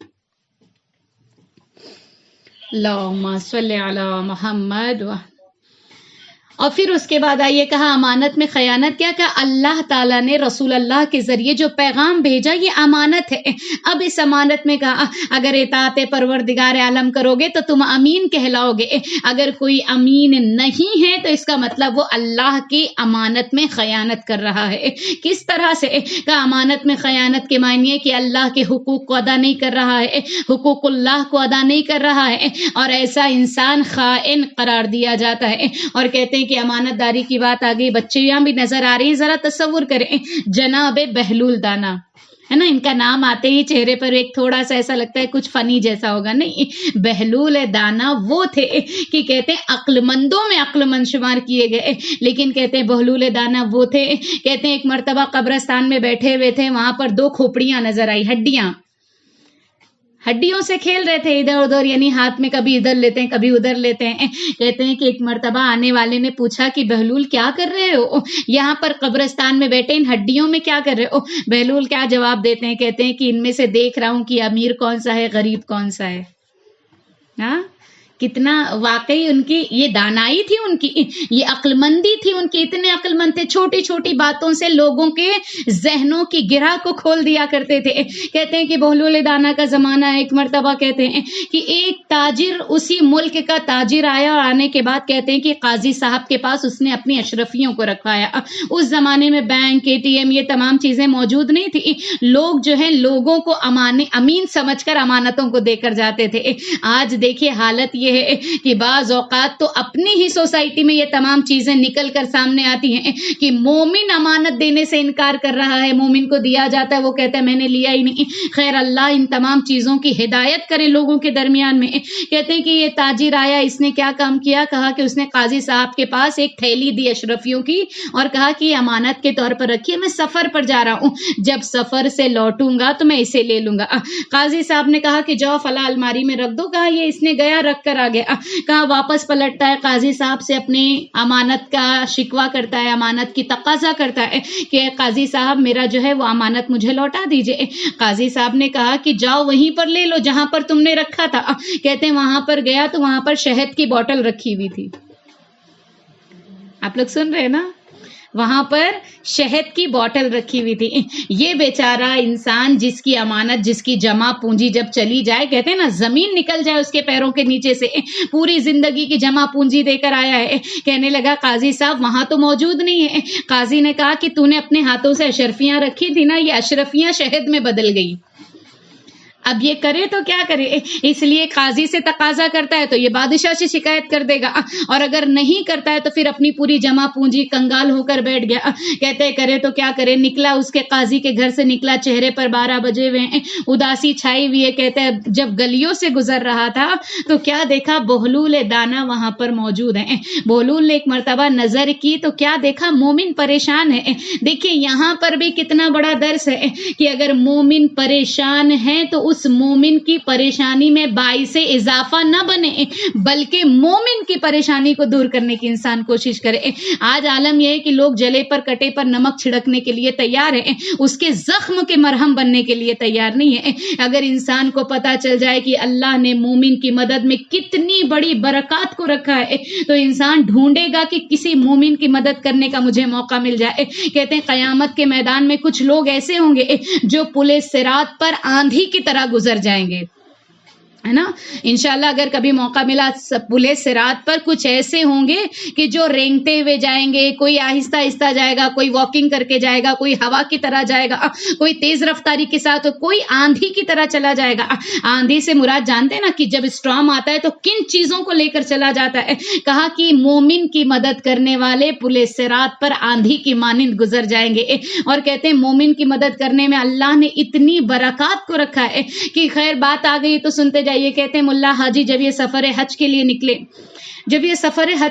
اللہم صلی علی محمد۔ اور پھر اس کے بعد آئیے کہا امانت میں خیانت کیا؟ کہ اللہ تعالیٰ نے رسول اللہ کے ذریعے جو پیغام بھیجا یہ امانت ہے۔ اب اس امانت میں کہا اگر اطاعت پروردگار عالم کرو گے تو تم امین کہلاؤ گے، اگر کوئی امین نہیں ہے تو اس کا مطلب وہ اللہ کی امانت میں خیانت کر رہا ہے۔ کس طرح سے؟ کہ امانت میں خیانت کے معنی ہے کہ اللہ کے حقوق کو ادا نہیں کر رہا ہے، حقوق اللہ کو ادا نہیں کر رہا ہے، اور ایسا انسان خائن قرار دیا جاتا ہے۔ اور کہتے ہیں کہ امانت داری کی بات آ گئی، بچے یہاں بھی نظر آ رہی ہیں، ذرا تصور کریں جناب بہلول دانا ہے نا، ان کا نام آتے ہی چہرے پر ایک تھوڑا سا ایسا لگتا ہے کچھ فنی جیسا ہوگا، نہیں، بہلول دانا وہ تھے کہ کہتے ہیں عقل مندوں میں عقل مند شمار کیے گئے، لیکن کہتے ہیں بہلول دانا وہ تھے، کہتے ہیں ایک مرتبہ قبرستان میں بیٹھے ہوئے تھے، وہاں پر دو کھوپڑیاں نظر آئی، ہڈیوں سے کھیل رہے تھے ادھر ادھر، یعنی ہاتھ میں کبھی ادھر لیتے ہیں کبھی ادھر لیتے ہیں۔ کہتے ہیں کہ ایک مرتبہ آنے والے نے پوچھا کہ بہلول کیا کر رہے ہو یہاں پر قبرستان میں بیٹھے ان ہڈیوں میں کیا کر رہے ہو؟ بہلول کیا جواب دیتے ہیں؟ کہتے ہیں کہ ان میں سے دیکھ رہا ہوں کہ امیر کون سا ہے، غریب کون سا ہے۔ ہاں کتنا واقعی ان کی یہ دانائی تھی، ان کی یہ عقل مندی تھی، ان کی اتنے عقل مند تھے، چھوٹی چھوٹی باتوں سے لوگوں کے ذہنوں کی گرہ کو کھول دیا کرتے تھے۔ کہتے ہیں کہ بہلول دانا کا زمانہ ہے، ایک مرتبہ کہتے ہیں کہ ایک تاجر اسی ملک کا تاجر آیا، اور آنے کے بعد کہتے ہیں کہ قاضی صاحب کے پاس اس نے اپنی اشرفیوں کو رکھوایا۔ اس زمانے میں بینک، اے ٹی ایم، یہ تمام چیزیں موجود نہیں تھی، لوگ جو ہیں لوگوں کو امین سمجھ کر امانتوں کو دے کر جاتے تھے۔ آج دیکھیے حالت یہ یہ ہے کہ بعض اوقات تو اپنی ہی سوسائٹی میں یہ تمام چیزیں نکل کر سامنے آتی ہیں کہ مومن امانت دینے سے انکار کر رہا ہے، مومن کو دیا جاتا ہے وہ کہتا ہے میں نے لیا ہی نہیں۔ خیر اللہ ان تمام چیزوں کی ہدایت کرے لوگوں کے درمیان میں۔ کہتے ہیں کہ یہ تاجر آیا، اس نے کیا کام کیا؟ کہا کہ اس نے قاضی صاحب کے پاس ایک تھیلی دی اشرفیوں کی اور کہا کہ یہ امانت کے طور پر رکھیے، میں سفر پر جا رہا ہوں، جب سفر سے لوٹوں گا تو میں اسے لے لوں گا۔ قاضی صاحب نے کہا کہ جاؤ فلاں الماری میں رکھ دو۔ کہا یہ اس نے گیا رکھ کر آ گیا۔ کہا واپس پلٹتا ہے، قاضی صاحب سے اپنی امانت کا شکوہ کرتا ہے، امانت کی تقاضا کرتا ہے کہ قاضی صاحب میرا جو ہے وہ امانت مجھے لوٹا دیجئے۔ قاضی صاحب نے کہا کہ جاؤ وہیں پر لے لو جہاں پر تم نے رکھا تھا۔ کہتے ہیں وہاں پر گیا تو وہاں پر شہد کی بوتل رکھی ہوئی تھی۔ آپ لوگ سن رہے ہیں نا؟ وہاں پر شہد کی بوتل رکھی ہوئی تھی۔ یہ بیچارہ انسان جس کی امانت، جس کی جمع پونجی جب چلی جائے، کہتے ہیں نا زمین نکل جائے اس کے پیروں کے نیچے سے، پوری زندگی کی جمع پونجی دے کر آیا ہے۔ کہنے لگا قاضی صاحب وہاں تو موجود نہیں ہے۔ قاضی نے کہا کہ تو نے اپنے ہاتھوں سے اشرفیاں رکھی تھی نا، یہ اشرفیاں شہد میں بدل گئی۔ اب یہ کرے تو کیا کرے؟ اس لیے قاضی سے تقاضا کرتا ہے تو یہ بادشاہ سے شکایت کر دے گا، اور اگر نہیں کرتا ہے تو پھر اپنی پوری جمع پونجی کنگال ہو کر بیٹھ گیا۔ کہتے ہیں کرے تو کیا کرے؟ نکلا اس کے قاضی کے گھر سے، نکلا چہرے پر 12 بجے ہوئے ہیں، اداسی چھائی ہوئی ہے۔ کہتے ہیں جب گلیوں سے گزر رہا تھا تو کیا دیکھا؟ بہلول دانا وہاں پر موجود ہیں۔ بہلول نے ایک مرتبہ نظر کی تو کیا دیکھا؟ مومن پریشان ہے۔ دیکھیں یہاں پر بھی کتنا بڑا درس ہے کہ اگر مومن پریشان ہے تو اس مومن کی پریشانی میں باعث اضافہ نہ بنے، بلکہ مومن کی پریشانی کو دور کرنے کی انسان کوشش کرے۔ آج عالم یہ ہے کہ لوگ جلے پر کٹے پر نمک چھڑکنے کے لیے تیار ہیں، اس کے زخم کے مرہم بننے کے لیے تیار نہیں ہے۔ اگر انسان کو پتا چل جائے کہ اللہ نے مومن کی مدد میں کتنی بڑی برکات کو رکھا ہے تو انسان ڈھونڈے گا کہ کسی مومن کی مدد کرنے کا مجھے موقع مل جائے۔ کہتے ہیں قیامت کے میدان میں کچھ لوگ ایسے ہوں گے جو پل صراط پر آندھی کی طرح گزر جائیں گے، ہے نا؟ انشاءاللہ اگر کبھی موقع ملا پل صراط پر کچھ ایسے ہوں گے کہ جو رینگتے ہوئے جائیں گے، کوئی آہستہ آہستہ جائے گا، کوئی واکنگ کر کے جائے گا، کوئی ہوا کی طرح جائے گا، کوئی تیز رفتاری کے ساتھ، کوئی آندھی کی طرح چلا جائے گا۔ آندھی سے مراد جانتے ہیں نا کہ جب اسٹارم آتا ہے تو کن چیزوں کو لے کر چلا جاتا ہے؟ کہا کہ مومن کی مدد کرنے والے پل صراط پر آندھی کی مانند گزر جائیں گے۔ اور کہتے ہیں مومن کی مدد کرنے میں اللہ نے اتنی برکات کو رکھا ہے کہ خیر بات آ گئی تو سنتے یہ کہتے ہیں ملا حاجی جب یہ سفر حج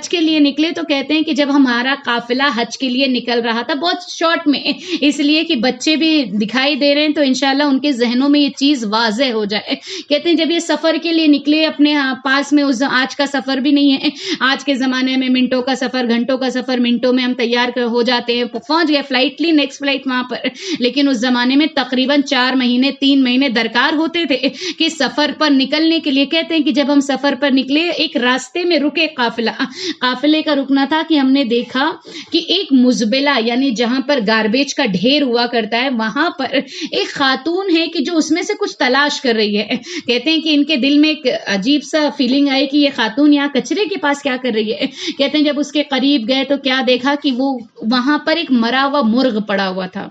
کے لیے نکلے تو کہتے ہیں کہ جب ہمارا قافلہ حج کے لیے نکل رہا تھا، بہت شارٹ میں اس لیے کہ بچے بھی دکھائی دے رہے ہیں تو انشاءاللہ ان کے ذہنوں میں یہ چیز واضح ہو جائے۔ کہتے ہیں جب یہ سفر کے لیے نکلے، اپنے پاس میں آج کا سفر بھی نہیں ہے، آج کے زمانے میں منٹوں کا سفر، گھنٹوں کا سفر، منٹوں میں ہم تیار ہو جاتے ہیں، پہنچ گئے فلائٹلی نیکسٹ فلائٹ وہاں پر، لیکن اس زمانے میں تقریباً 4 مہینے 3 مہینے درکار ہوتے تھے کہ سفر پر نکلنے کے لیے۔ کہتے ہیں کہ جب ہم سفر پر نکلے ایک راستے میں رکے، قافلے کا رکنا تھا کہ ہم نے دیکھا کہ ایک مزبلہ یعنی جہاں پر گاربیج کا ڈھیر ہوا کرتا ہے وہاں پر ایک خاتون ہے کہ جو اس میں سے کچھ تلاش کر رہی ہے۔ کہتے ہیں کہ ان کے دل میں ایک عجیب سا فیلنگ آئی کہ یہ خاتون یہاں کچرے کے پاس کیا کر رہی ہے۔ کہتے ہیں جب اس کے قریب گئے تو کیا دیکھا کہ وہ وہاں پر ایک مرا ہوا مرغ پڑا ہوا تھا۔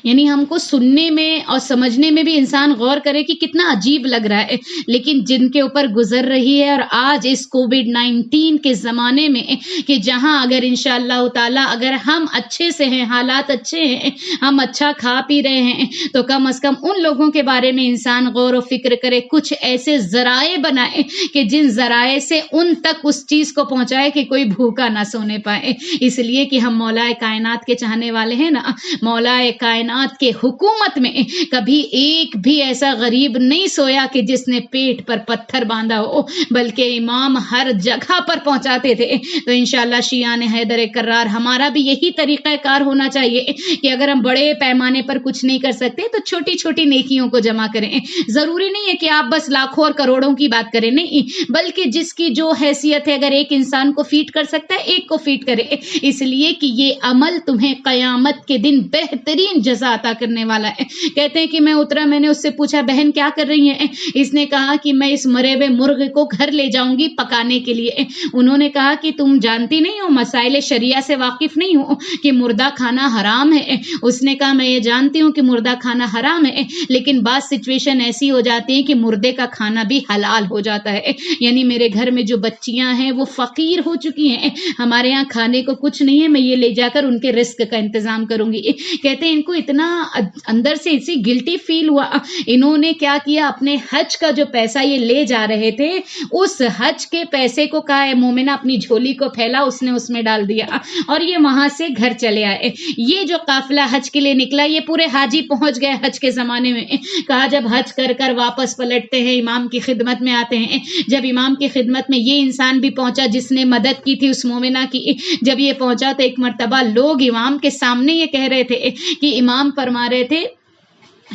یعنی ہم کو سننے میں اور سمجھنے میں بھی انسان غور کرے کہ کتنا عجیب لگ رہا ہے، لیکن جن کے اوپر گزر رہی ہے، اور آج اس کووڈ-19 کے زمانے میں کہ جہاں اگر انشاءاللہ تعالی اگر ہم اچھے سے ہیں، حالات اچھے ہیں، ہم اچھا کھا پی رہے ہیں، تو کم از کم ان لوگوں کے بارے میں انسان غور و فکر کرے، کچھ ایسے ذرائع بنائے کہ جن ذرائع سے ان تک اس چیز کو پہنچائے کہ کوئی بھوکا نہ سونے پائے۔ اس لیے کہ ہم مولا کائنات کے چاہنے والے ہیں نا، مولا کائنات کے حکومت میں کبھی ایک بھی ایسا غریب نہیں سویا کہ جس نے پیٹ پر پتھر باندھا ہو، بلکہ امام ہر جگہ پر پہنچاتے تھے۔ تو انشاءاللہ شیعان حیدر کرار ہمارا بھی یہی طریقہ کار ہونا چاہیے کہ اگر ہم بڑے پیمانے پر کچھ نہیں کر سکتے تو چھوٹی چھوٹی نیکیوں کو جمع کریں۔ ضروری نہیں ہے کہ آپ بس لاکھوں اور کروڑوں کی بات کریں، نہیں، بلکہ جس کی جو حیثیت ہے، اگر ایک انسان کو فیڈ کر سکتا ہے ایک کو فیڈ کرے، اس لیے کہ یہ عمل تمہیں قیامت کے دن بہترین بہترین جزا عطا کرنے والا ہے۔ کہتے ہیں کہ میں اترا، میں نے اس سے پوچھا بہن کیا کر رہی ہیں؟ اس نے کہا کہ میں اس مرے ہوئے مرغ کو گھر لے جاؤں گی پکانے کے لیے۔ انہوں نے کہا کہ تم جانتی نہیں ہو، مسائل شریعہ سے واقف نہیں ہو کہ مردہ کھانا حرام ہے؟ اس نے کہا میں یہ جانتی ہوں کہ مردہ کھانا حرام ہے، لیکن بعض سچویشن ایسی ہو جاتی ہیں کہ مردے کا کھانا بھی حلال ہو جاتا ہے۔ یعنی میرے گھر میں جو بچیاں ہیں وہ فقیر ہو چکی ہیں، ہمارے یہاں کھانے کو کچھ نہیں ہے، میں یہ لے جا کر ان کے رزق کا انتظام کروں گی۔ کہتے ہیں ان کو اتنا اندر سے اسی گلٹی فیل ہوا، انہوں نے کیا کیا، اپنے حج کا جو پیسہ یہ لے جا رہے تھے اس حج کے پیسے کو کہا ہے مومنہ اپنی جھولی کو پھیلا، اس نے اس میں ڈال دیا اور یہ وہاں سے گھر چلے آئے۔ یہ جو قافلہ حج کے لیے نکلا یہ پورے حاجی پہنچ گئے حج کے زمانے میں۔ کہا جب حج کر کر واپس پلٹتے ہیں امام کی خدمت میں آتے ہیں، جب امام کی خدمت میں یہ انسان بھی پہنچا جس نے مدد کی تھی اس مومنہ کی، جب یہ پہنچا تو ایک مرتبہ لوگ امام کے سامنے یہ کہہ رہے تھے کہ امام فرما رہے تھے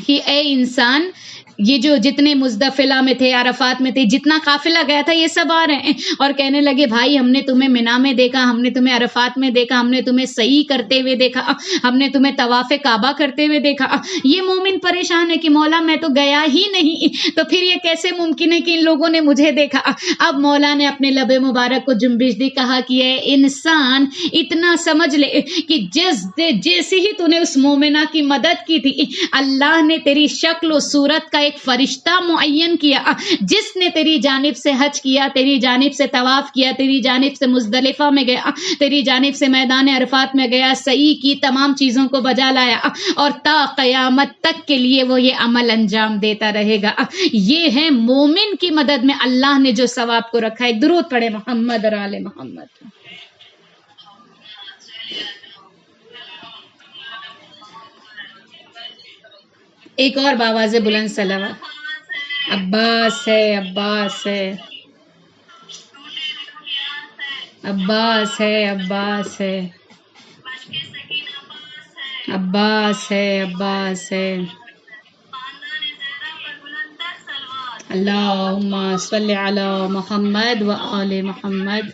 کہ اے انسان، یہ جو جتنے مزدلفہ میں تھے، عرفات میں تھے، جتنا قافلہ گیا تھا یہ سب آ رہے ہیں اور کہنے لگے بھائی ہم نے تمہیں منا میں دیکھا، ہم نے تمہیں عرفات میں دیکھا، ہم نے تمہیں سعی کرتے ہوئے دیکھا، ہم نے تمہیں طواف کعبہ کرتے ہوئے دیکھا۔ یہ مومن پریشان ہے کہ مولا میں تو گیا ہی نہیں، تو پھر یہ کیسے ممکن ہے کہ ان لوگوں نے مجھے دیکھا؟ اب مولا نے اپنے لب مبارک کو جنبش دی، کہا کہ اے انسان اتنا سمجھ لے کہ جیسے ہی تو نے اس مومنہ کی مدد کی تھی، اللہ نے تیری شکل و صورت کا ایک فرشتہ معین کیا جس نے تیری جانب سے حج کیا، تیری جانب سے طواف کیا، تیری جانب سے مزدلفہ میں گیا، تیری جانب سے میدان عرفات میں گیا، سعی کی، تمام چیزوں کو بجا لایا اور تا قیامت تک کے لیے وہ یہ عمل انجام دیتا رہے گا۔ یہ ہے مومن کی مدد میں اللہ نے جو ثواب کو رکھا ہے۔ درود پڑھے محمد اور آل محمد۔ ایک اور باواز بلند صلوات۔ عباس ہے، عباس ہے، عباس ہے، عباس ہے، عباس ہے، عباس ہے۔ اللہم صلی علی محمد و آل محمد۔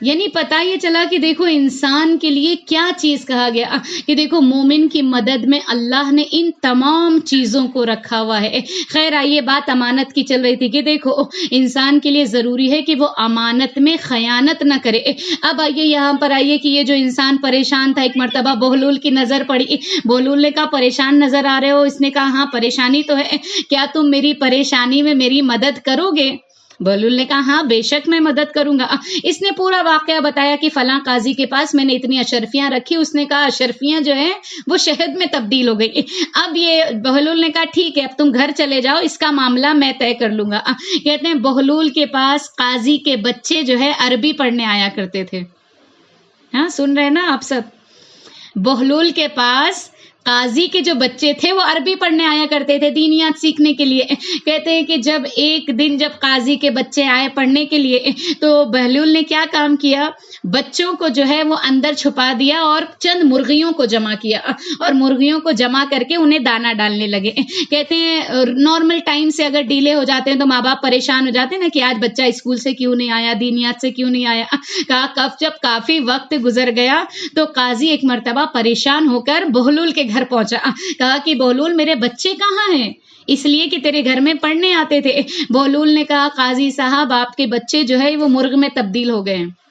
یعنی پتہ یہ چلا کہ دیکھو انسان کے لیے کیا چیز کہا گیا کہ دیکھو مومن کی مدد میں اللہ نے ان تمام چیزوں کو رکھا ہوا ہے۔ خیر آئیے بات امانت کی چل رہی تھی کہ دیکھو انسان کے لیے ضروری ہے کہ وہ امانت میں خیانت نہ کرے۔ اب آئیے یہاں پر آئیے کہ یہ جو انسان پریشان تھا، ایک مرتبہ بہلول کی نظر پڑی، بہلول نے کہا پریشان نظر آ رہے ہو؟ اس نے کہا ہاں پریشانی تو ہے، کیا تم میری پریشانی میں میری مدد کرو گے؟ بہلول نے کہا ہاں بے شک میں مدد کروں گا۔ اس نے پورا واقعہ بتایا کہ فلاں قاضی کے پاس میں نے اتنی اشرفیاں رکھی، اس نے کہا اشرفیاں جو ہیں وہ شہد میں تبدیل ہو گئی۔ اب یہ بہلول نے کہا ٹھیک ہے اب تم گھر چلے جاؤ، اس کا معاملہ میں طے کر لوں گا۔ کہتے ہیں بہلول کے پاس قاضی کے بچے جو ہے عربی پڑھنے آیا کرتے تھے۔ ہاں سن رہے نا آپ سب؟ بہلول کے پاس قاضی کے جو بچے تھے وہ عربی پڑھنے آیا کرتے تھے دینیات سیکھنے کے لیے۔ کہتے ہیں کہ جب ایک دن جب قاضی کے بچے آئے پڑھنے کے لیے تو بہلول نے کیا کام کیا، بچوں کو جو ہے وہ اندر چھپا دیا اور چند مرغیوں کو جمع کیا اور مرغیوں کو جمع کر کے انہیں دانہ ڈالنے لگے۔ کہتے ہیں نارمل ٹائم سے اگر ڈیلے ہو جاتے ہیں تو ماں باپ پریشان ہو جاتے ہیں نا کہ آج بچہ اسکول سے کیوں نہیں آیا، دینیات سے کیوں نہیں آیا۔ کہا جب کافی وقت گزر گیا تو قاضی ایک مرتبہ پریشان ہو کر بہلول کے گھر پہنچا۔ کہا کہ بہلول میرے بچے کہاں ہیں؟ اس لیے کہ تیرے گھر میں پڑھنے آتے تھے۔ بہلول نے کہا قاضی صاحب آپ کے بچے جو ہے وہ مرغ میں تبدیل ہو گئے ہیں۔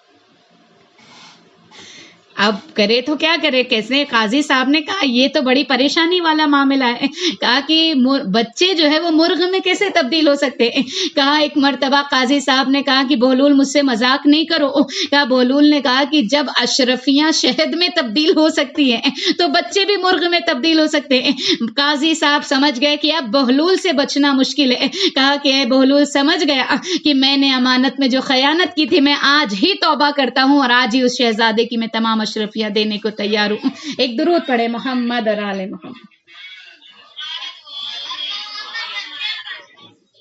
اب کرے تو کیا کرے؟ کیسے؟ قاضی صاحب نے کہا یہ تو بڑی پریشانی والا معاملہ ہے۔ کہا کہ بچے جو ہے وہ مرغ میں کیسے تبدیل ہو سکتے ہیں؟ کہا ایک مرتبہ قاضی صاحب نے کہا کہ بہلول مجھ سے مذاق نہیں کرو۔ کہا بہلول نے کہا کہ جب اشرفیاں شہد میں تبدیل ہو سکتی ہیں تو بچے بھی مرغ میں تبدیل ہو سکتے ہیں۔ قاضی صاحب سمجھ گئے کہ اب بہلول سے بچنا مشکل ہے۔ کہا کہ اے بہلول سمجھ گیا کہ میں نے امانت میں جو خیانت کی تھی میں آج ہی توبہ کرتا ہوں اور آج ہی اس شہزادے کی میں تمام اشرفیاں دینے کو تیار ہوں۔ ایک درود پڑھے محمد اور آل محمد۔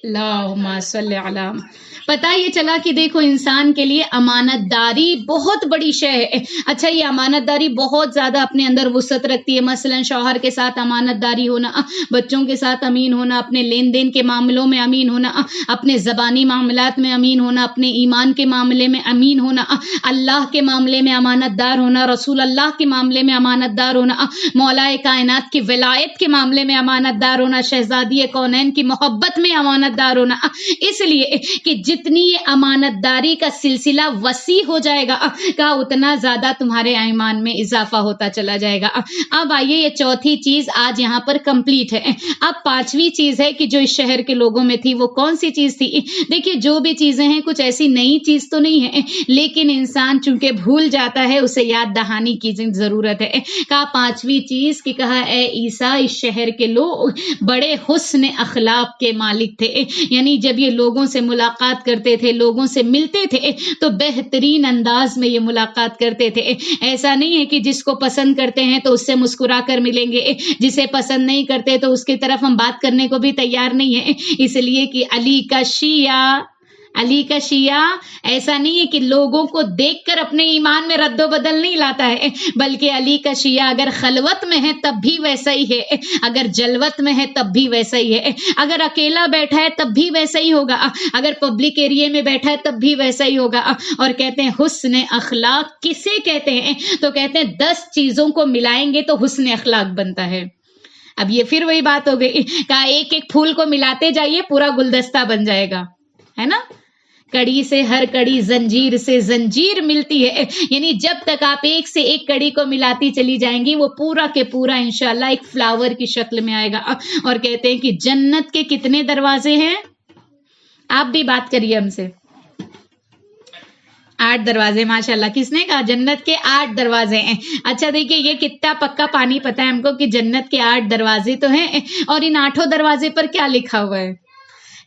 اللہم صلی علی پتہ یہ چلا کہ دیکھو انسان کے لیے امانت داری بہت بڑی شے ہے. اچھا یہ امانت داری بہت زیادہ اپنے اندر وسعت رکھتی ہے. مثلا شوہر کے ساتھ امانت داری ہونا، بچوں کے ساتھ امین ہونا، اپنے لین دین کے معاملوں میں امین ہونا، اپنے زبانی معاملات میں امین ہونا، اپنے ایمان کے معاملے میں امین ہونا، اللہ کے معاملے میں امانت دار ہونا، رسول اللہ کے معاملے میں امانت دار ہونا، مولا کائنات کی ولایت کے معاملے میں امانت دار ہونا، شہزادی کونین کی محبت میں امانت دار ہونا. اس لیے کہ جتنی یہ امانت داری کا سلسلہ وسیع ہو جائے گا کا اتنا زیادہ تمہارے ایمان میں اضافہ ہوتا چلا جائے گا. اب آئیے یہ چوتھی چیز آج یہاں پر کمپلیٹ ہے. اب پانچویں چیز ہے کہ جو اس شہر کے لوگوں میں تھی وہ کون سی چیز تھی؟ دیکھیے جو بھی چیزیں ہیں کچھ ایسی نئی چیز تو نہیں ہے، لیکن انسان چونکہ بھول جاتا ہے اسے یاد دہانی کی ضرورت ہے. کہا پانچویں چیز کہ کہا اے عیسیٰ اس شہر کے لوگ بڑے حسن اخلاق کے مالک تھے. یعنی جب یہ لوگوں سے ملاقات کرتے تھے، لوگوں سے ملتے تھے تو بہترین انداز میں یہ ملاقات کرتے تھے. ایسا نہیں ہے کہ جس کو پسند کرتے ہیں تو اس سے مسکرا کر ملیں گے، جسے پسند نہیں کرتے تو اس کی طرف ہم بات کرنے کو بھی تیار نہیں ہیں. اس لیے کہ علی کا شیعہ ایسا نہیں ہے کہ لوگوں کو دیکھ کر اپنے ایمان میں رد و بدل نہیں لاتا ہے، بلکہ علی کا شیعہ اگر خلوت میں ہے تب بھی ویسا ہی ہے، اگر جلوت میں ہے تب بھی ویسا ہی ہے، اگر اکیلا بیٹھا ہے تب بھی ویسا ہی ہوگا، اگر پبلک ایریے میں بیٹھا ہے تب بھی ویسا ہی ہوگا. اور کہتے ہیں حسن اخلاق کسے کہتے ہیں؟ تو کہتے ہیں 10 چیزوں کو ملائیں گے تو حسن اخلاق بنتا ہے. اب یہ پھر وہی بات ہو گئی، کہا ایک ایک پھول کو ملاتے جائیے پورا گلدستہ بن جائے گا، ہے نا. کڑی سے ہر کڑی، زنجیر سے زنجیر ملتی ہے. یعنی جب تک آپ ایک سے ایک کڑی کو ملاتی چلی جائیں گی وہ پورا کے پورا انشاءاللہ ایک فلاور کی شکل میں آئے گا. اور کہتے ہیں کہ جنت کے کتنے دروازے ہیں؟ آپ بھی بات کریے ہم سے. 8 دروازے. ماشاءاللہ. کس نے کہا؟ جنت کے 8 دروازے ہیں. اچھا دیکھیے یہ کتنا پکا پانی پتا ہے ہم کو کہ جنت کے 8 دروازے تو ہیں، اور ان 8 دروازے پر کیا لکھا ہوا ہے؟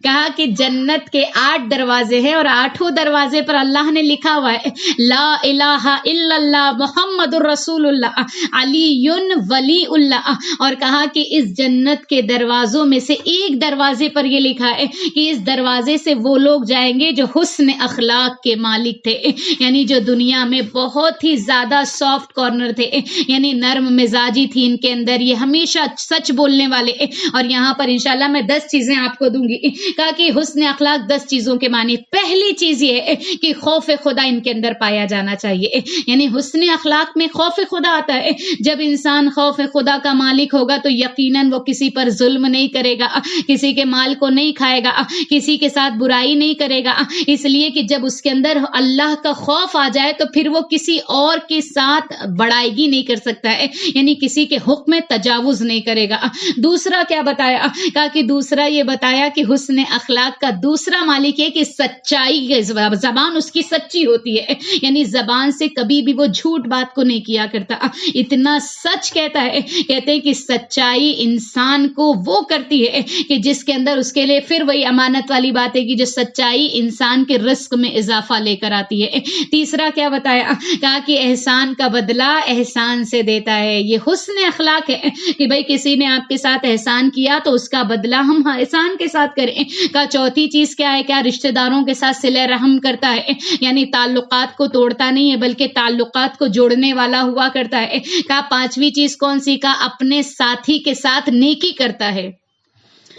کہا کہ جنت کے 8 دروازے ہیں اور 8 دروازے پر اللہ نے لکھا ہوا ہے لا الہ الا اللہ محمد الرسول اللہ علی ولی اللہ. اور کہا کہ اس جنت کے دروازوں میں سے ایک دروازے پر یہ لکھا ہے کہ اس دروازے سے وہ لوگ جائیں گے جو حسن اخلاق کے مالک تھے. یعنی جو دنیا میں بہت ہی زیادہ سافٹ کارنر تھے، یعنی نرم مزاجی تھی ان کے اندر، یہ ہمیشہ سچ بولنے والے. اور یہاں پر انشاءاللہ میں 10 چیزیں آپ کو دوں گی. کہا کہ حسن اخلاق 10 چیزوں کے معنی. پہلی چیز یہ ہے کہ خوف خدا ان کے اندر پایا جانا چاہیے. یعنی حسن اخلاق میں خوف خدا آتا ہے. جب انسان خوف خدا کا مالک ہوگا تو یقیناً وہ کسی پر ظلم نہیں کرے گا، کسی کے مال کو نہیں کھائے گا، کسی کے ساتھ برائی نہیں کرے گا. اس لیے کہ جب اس کے اندر اللہ کا خوف آ جائے تو پھر وہ کسی اور کے ساتھ بڑائیگی نہیں کر سکتا ہے، یعنی کسی کے حق میں تجاوز نہیں کرے گا. دوسرا کیا بتایا؟ کہا کہ دوسرا یہ بتایا کہ حسن اخلاق کا دوسرا مالک ہے کہ سچائی کے زبان اس کی سچی ہوتی ہے. یعنی زبان سے کبھی بھی وہ جھوٹ بات کو نہیں کیا کرتا، اتنا سچ کہتا ہے. کہتے ہیں کہ سچائی انسان کو وہ کرتی ہے کہ جس کے اندر اس کے لیے پھر وہی امانت والی بات ہے کہ جو سچائی انسان کے رزق میں اضافہ لے کر آتی ہے. تیسرا کیا بتایا؟ کہا کہ احسان کا بدلہ احسان سے دیتا ہے. یہ حسن اخلاق ہے کہ بھائی کسی نے آپ کے ساتھ احسان کیا تو اس کا بدلہ ہم احسان کے ساتھ کریں. کا چوتھی چیز کیا ہے؟ کیا رشتہ داروں کے ساتھ صلہ رحم کرتا ہے، یعنی تعلقات کو توڑتا نہیں ہے بلکہ تعلقات کو جوڑنے والا ہوا کرتا ہے. کہا پانچویں چیز کون سی؟ کا اپنے ساتھی کے ساتھ نیکی کرتا ہے.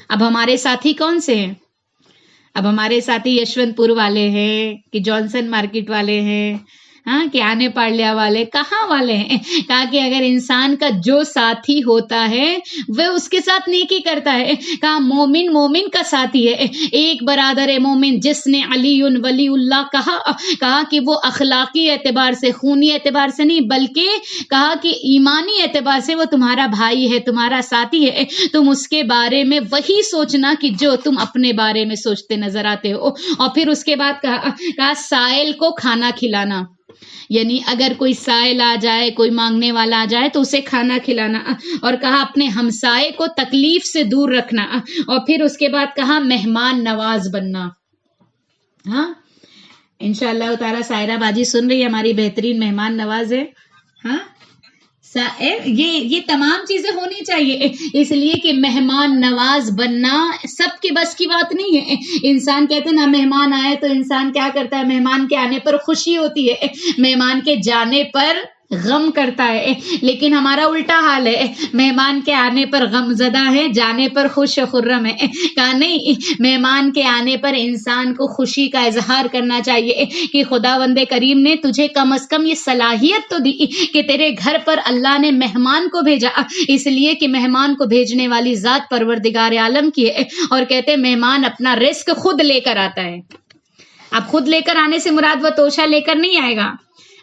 اب ہمارے ساتھی کون سے ہیں؟ اب ہمارے ساتھی یشونت پور والے ہیں کہ جانسن مارکیٹ والے ہیں، ہاں کہ آنے پاڑلیا والے، کہاں والے ہیں؟ کہا کہ اگر انسان کا جو ساتھی ہوتا ہے وہ اس کے ساتھ نیکی کرتا ہے. کہا مومن مومن کا ساتھی ہے. ایک برادر مومن جس نے علی ولی اللہ کہا کہ وہ اخلاقی اعتبار سے، خونی اعتبار سے نہیں بلکہ کہا کہ ایمانی اعتبار سے وہ تمہارا بھائی ہے، تمہارا ساتھی ہے. تم اس کے بارے میں وہی سوچنا کہ جو تم اپنے بارے میں سوچتے نظر آتے ہو. اور پھر اس کے بعد کہا سائل کو کھانا کھلانا. یعنی اگر کوئی سائل آ جائے، کوئی مانگنے والا آ جائے تو اسے کھانا کھلانا. اور کہا اپنے ہمسائے کو تکلیف سے دور رکھنا. اور پھر اس کے بعد کہا مہمان نواز بننا. ہاں انشاءاللہ تعالی سائرہ باجی سن رہی ہے، ہماری بہترین مہمان نواز ہے. ہاں یہ تمام چیزیں ہونی چاہیے، اس لیے کہ مہمان نواز بننا سب کے بس کی بات نہیں ہے۔ انسان کہتے ہیں نا مہمان آئے تو انسان کیا کرتا ہے، مہمان کے آنے پر خوشی ہوتی ہے، مہمان کے جانے پر غم کرتا ہے، لیکن ہمارا الٹا حال ہے، مہمان کے آنے پر غم زدہ ہے، جانے پر خوش و خرم ہے۔ کہا نہیں، مہمان کے آنے پر انسان کو خوشی کا اظہار کرنا چاہیے کہ خداوند کریم نے تجھے کم از کم یہ صلاحیت تو دی کہ تیرے گھر پر اللہ نے مہمان کو بھیجا، اس لیے کہ مہمان کو بھیجنے والی ذات پروردگار عالم کی ہے، اور کہتے ہیں مہمان اپنا رزق خود لے کر آتا ہے۔ اب خود لے کر آنے سے مراد وہ توشہ لے کر نہیں آئے گا،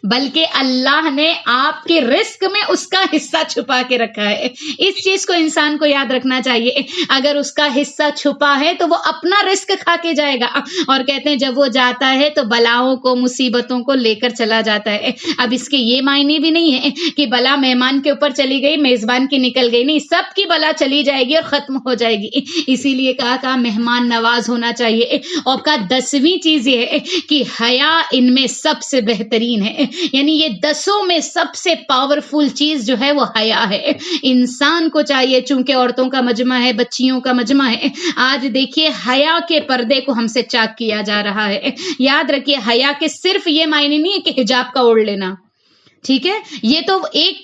بلکہ اللہ نے آپ کے رزق میں اس کا حصہ چھپا کے رکھا ہے۔ اس چیز کو انسان کو یاد رکھنا چاہیے، اگر اس کا حصہ چھپا ہے تو وہ اپنا رزق کھا کے جائے گا، اور کہتے ہیں جب وہ جاتا ہے تو بلاؤں کو مصیبتوں کو لے کر چلا جاتا ہے۔ اب اس کے یہ معنی بھی نہیں ہے کہ بلا مہمان کے اوپر چلی گئی میزبان کی نکل گئی، نہیں، سب کی بلا چلی جائے گی اور ختم ہو جائے گی۔ اسی لیے کہا مہمان نواز ہونا چاہیے، اور کہا 10ویں چیز یہ ہے کہ حیا ان میں سب سے بہترین ہے، یعنی یہ 10 میں سب سے پاورفل چیز جو ہے وہ حیا ہے۔ انسان کو چاہیے، چونکہ عورتوں کا مجمع ہے، بچیوں کا مجمع ہے، آج دیکھیے حیا کے پردے کو ہم سے چاک کیا جا رہا ہے۔ یاد رکھیے حیا کے صرف یہ معنی نہیں ہے کہ حجاب کا اوڑھ لینا، ٹھیک ہے، یہ تو ایک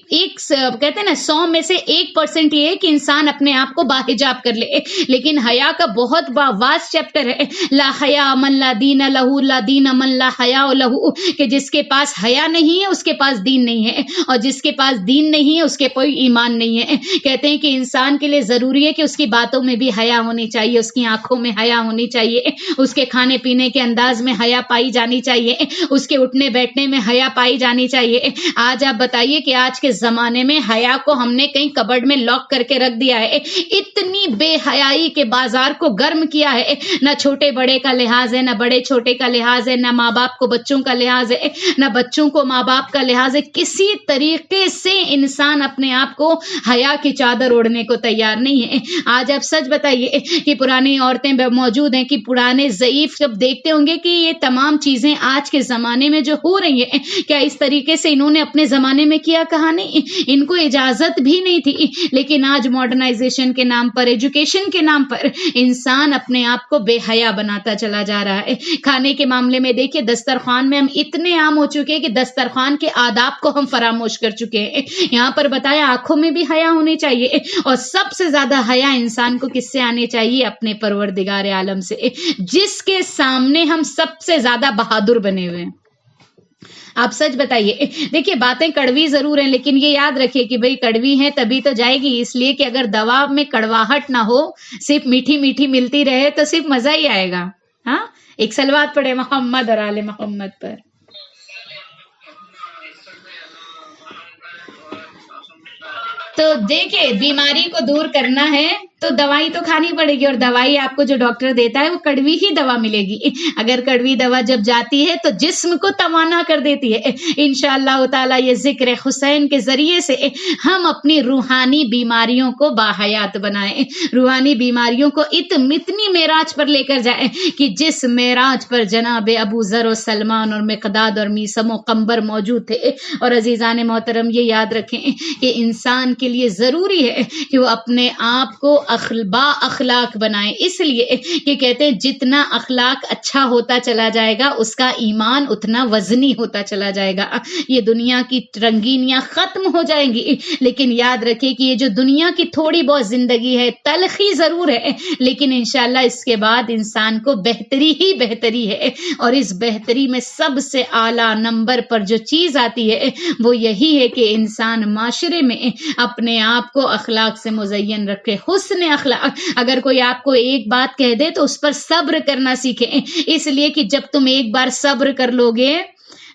کہتے ہیں نا 100 میں سے 1% یہ ہے کہ انسان اپنے آپ کو باحجاب کر لے، لیکن حیا کا بہت واس چیپٹر ہے۔ لا حیا من لا دین لہ، لا دین من لا حیا لہ، کہ جس کے پاس حیا نہیں ہے اس کے پاس دین نہیں ہے، اور جس کے پاس دین نہیں ہے اس کے کوئی ایمان نہیں ہے۔ کہتے ہیں کہ انسان کے لیے ضروری ہے کہ اس کی باتوں میں بھی حیا ہونی چاہیے، اس کی آنکھوں میں حیا ہونی چاہیے، اس کے کھانے پینے کے انداز میں حیا پائی جانی چاہیے، اس کے اٹھنے بیٹھنے میں حیا پائی جانی چاہیے۔ آج آپ بتائیے کہ آج کے زمانے میں حیا کو ہم نے کہیں کبرڈ میں لاک کر کے رکھ دیا ہے، اتنی بے حیائی کے بازار کو گرم کیا ہے، نہ چھوٹے بڑے کا لحاظ ہے، نہ بڑے چھوٹے کا لحاظ ہے، نہ ماں باپ کو بچوں کا لحاظ ہے، نہ بچوں کو ماں باپ کا لحاظ ہے۔ کسی طریقے سے انسان اپنے آپ کو حیا کی چادر اوڑھنے کو تیار نہیں ہے۔ آج آپ سچ بتائیے کہ پرانی عورتیں موجود ہیں، کہ پرانے ضعیف جب دیکھتے ہوں گے کہ یہ تمام چیزیں آج کے زمانے میں جو ہو رہی ہیں، کیا اس طریقے سے انہوں نے اپنے زمانے میں کیا؟ کہا نہیں، ان کو اجازت بھی نہیں تھی، لیکن آج ماڈرنائزیشن کے نام پر، ایجوکیشن کے نام پر انسان اپنے آپ کو بے حیا بناتا چلا جا رہا ہے۔ کھانے کے معاملے میں دیکھیے دسترخوان میں ہم اتنے عام ہو چکے ہیں کہ دسترخوان کے آداب کو ہم فراموش کر چکے ہیں۔ یہاں پر بتایا آنکھوں میں بھی حیا ہونی چاہیے، اور سب سے زیادہ حیا انسان کو کس سے آنی چاہیے؟ اپنے پروردگار عالم سے، جس کے سامنے ہم سب سے زیادہ بہادر بنے ہوئے ہیں۔ آپ سچ بتائیے، دیکھیے باتیں کڑوی ضرور ہیں، لیکن یہ یاد رکھیے کہ بھئی کڑوی ہیں تبھی تو جائے گی، اس لیے کہ اگر دوا میں کڑواہٹ نہ ہو، صرف میٹھی میٹھی ملتی رہے تو صرف مزہ ہی آئے گا۔ ہاں، ایک صلوات پڑھے محمد اور آل محمد پر۔ تو دیکھیں بیماری کو دور کرنا ہے تو دوائی تو کھانی پڑے گی، اور دوائی آپ کو جو ڈاکٹر دیتا ہے وہ کڑوی ہی دوا ملے گی۔ اگر کڑوی دوا جب جاتی ہے تو جسم کو توانا کر دیتی ہے۔ انشاءاللہ تعالی یہ ذکر حسین کے ذریعے سے ہم اپنی روحانی بیماریوں کو باحیات بنائیں، روحانی بیماریوں کو اتنی معراج پر لے کر جائیں کہ جس معراج پر جناب ابو ذر و سلمان اور مقداد اور میثم و قنبر موجود تھے۔ اور عزیزان محترم یہ یاد رکھیں کہ انسان کے لیے ضروری ہے کہ وہ اپنے آپ کو با اخلاق بنائیں، اس لیے کہ کہتے ہیں جتنا اخلاق اچھا ہوتا چلا جائے گا اس کا ایمان اتنا وزنی ہوتا چلا جائے گا۔ یہ دنیا کی رنگینیاں ختم ہو جائیں گی، لیکن یاد رکھیں کہ یہ جو دنیا کی تھوڑی بہت زندگی ہے تلخی ضرور ہے، لیکن انشاءاللہ اس کے بعد انسان کو بہتری ہی بہتری ہے، اور اس بہتری میں سب سے اعلیٰ نمبر پر جو چیز آتی ہے وہ یہی ہے کہ انسان معاشرے میں اپنے آپ کو اخلاق سے مزین رکھے، حسن اخلاق۔ اگر کوئی آپ کو ایک بات کہہ دے تو اس پر صبر کرنا سیکھیں، اس لیے کہ جب تم ایک بار صبر کر لو گے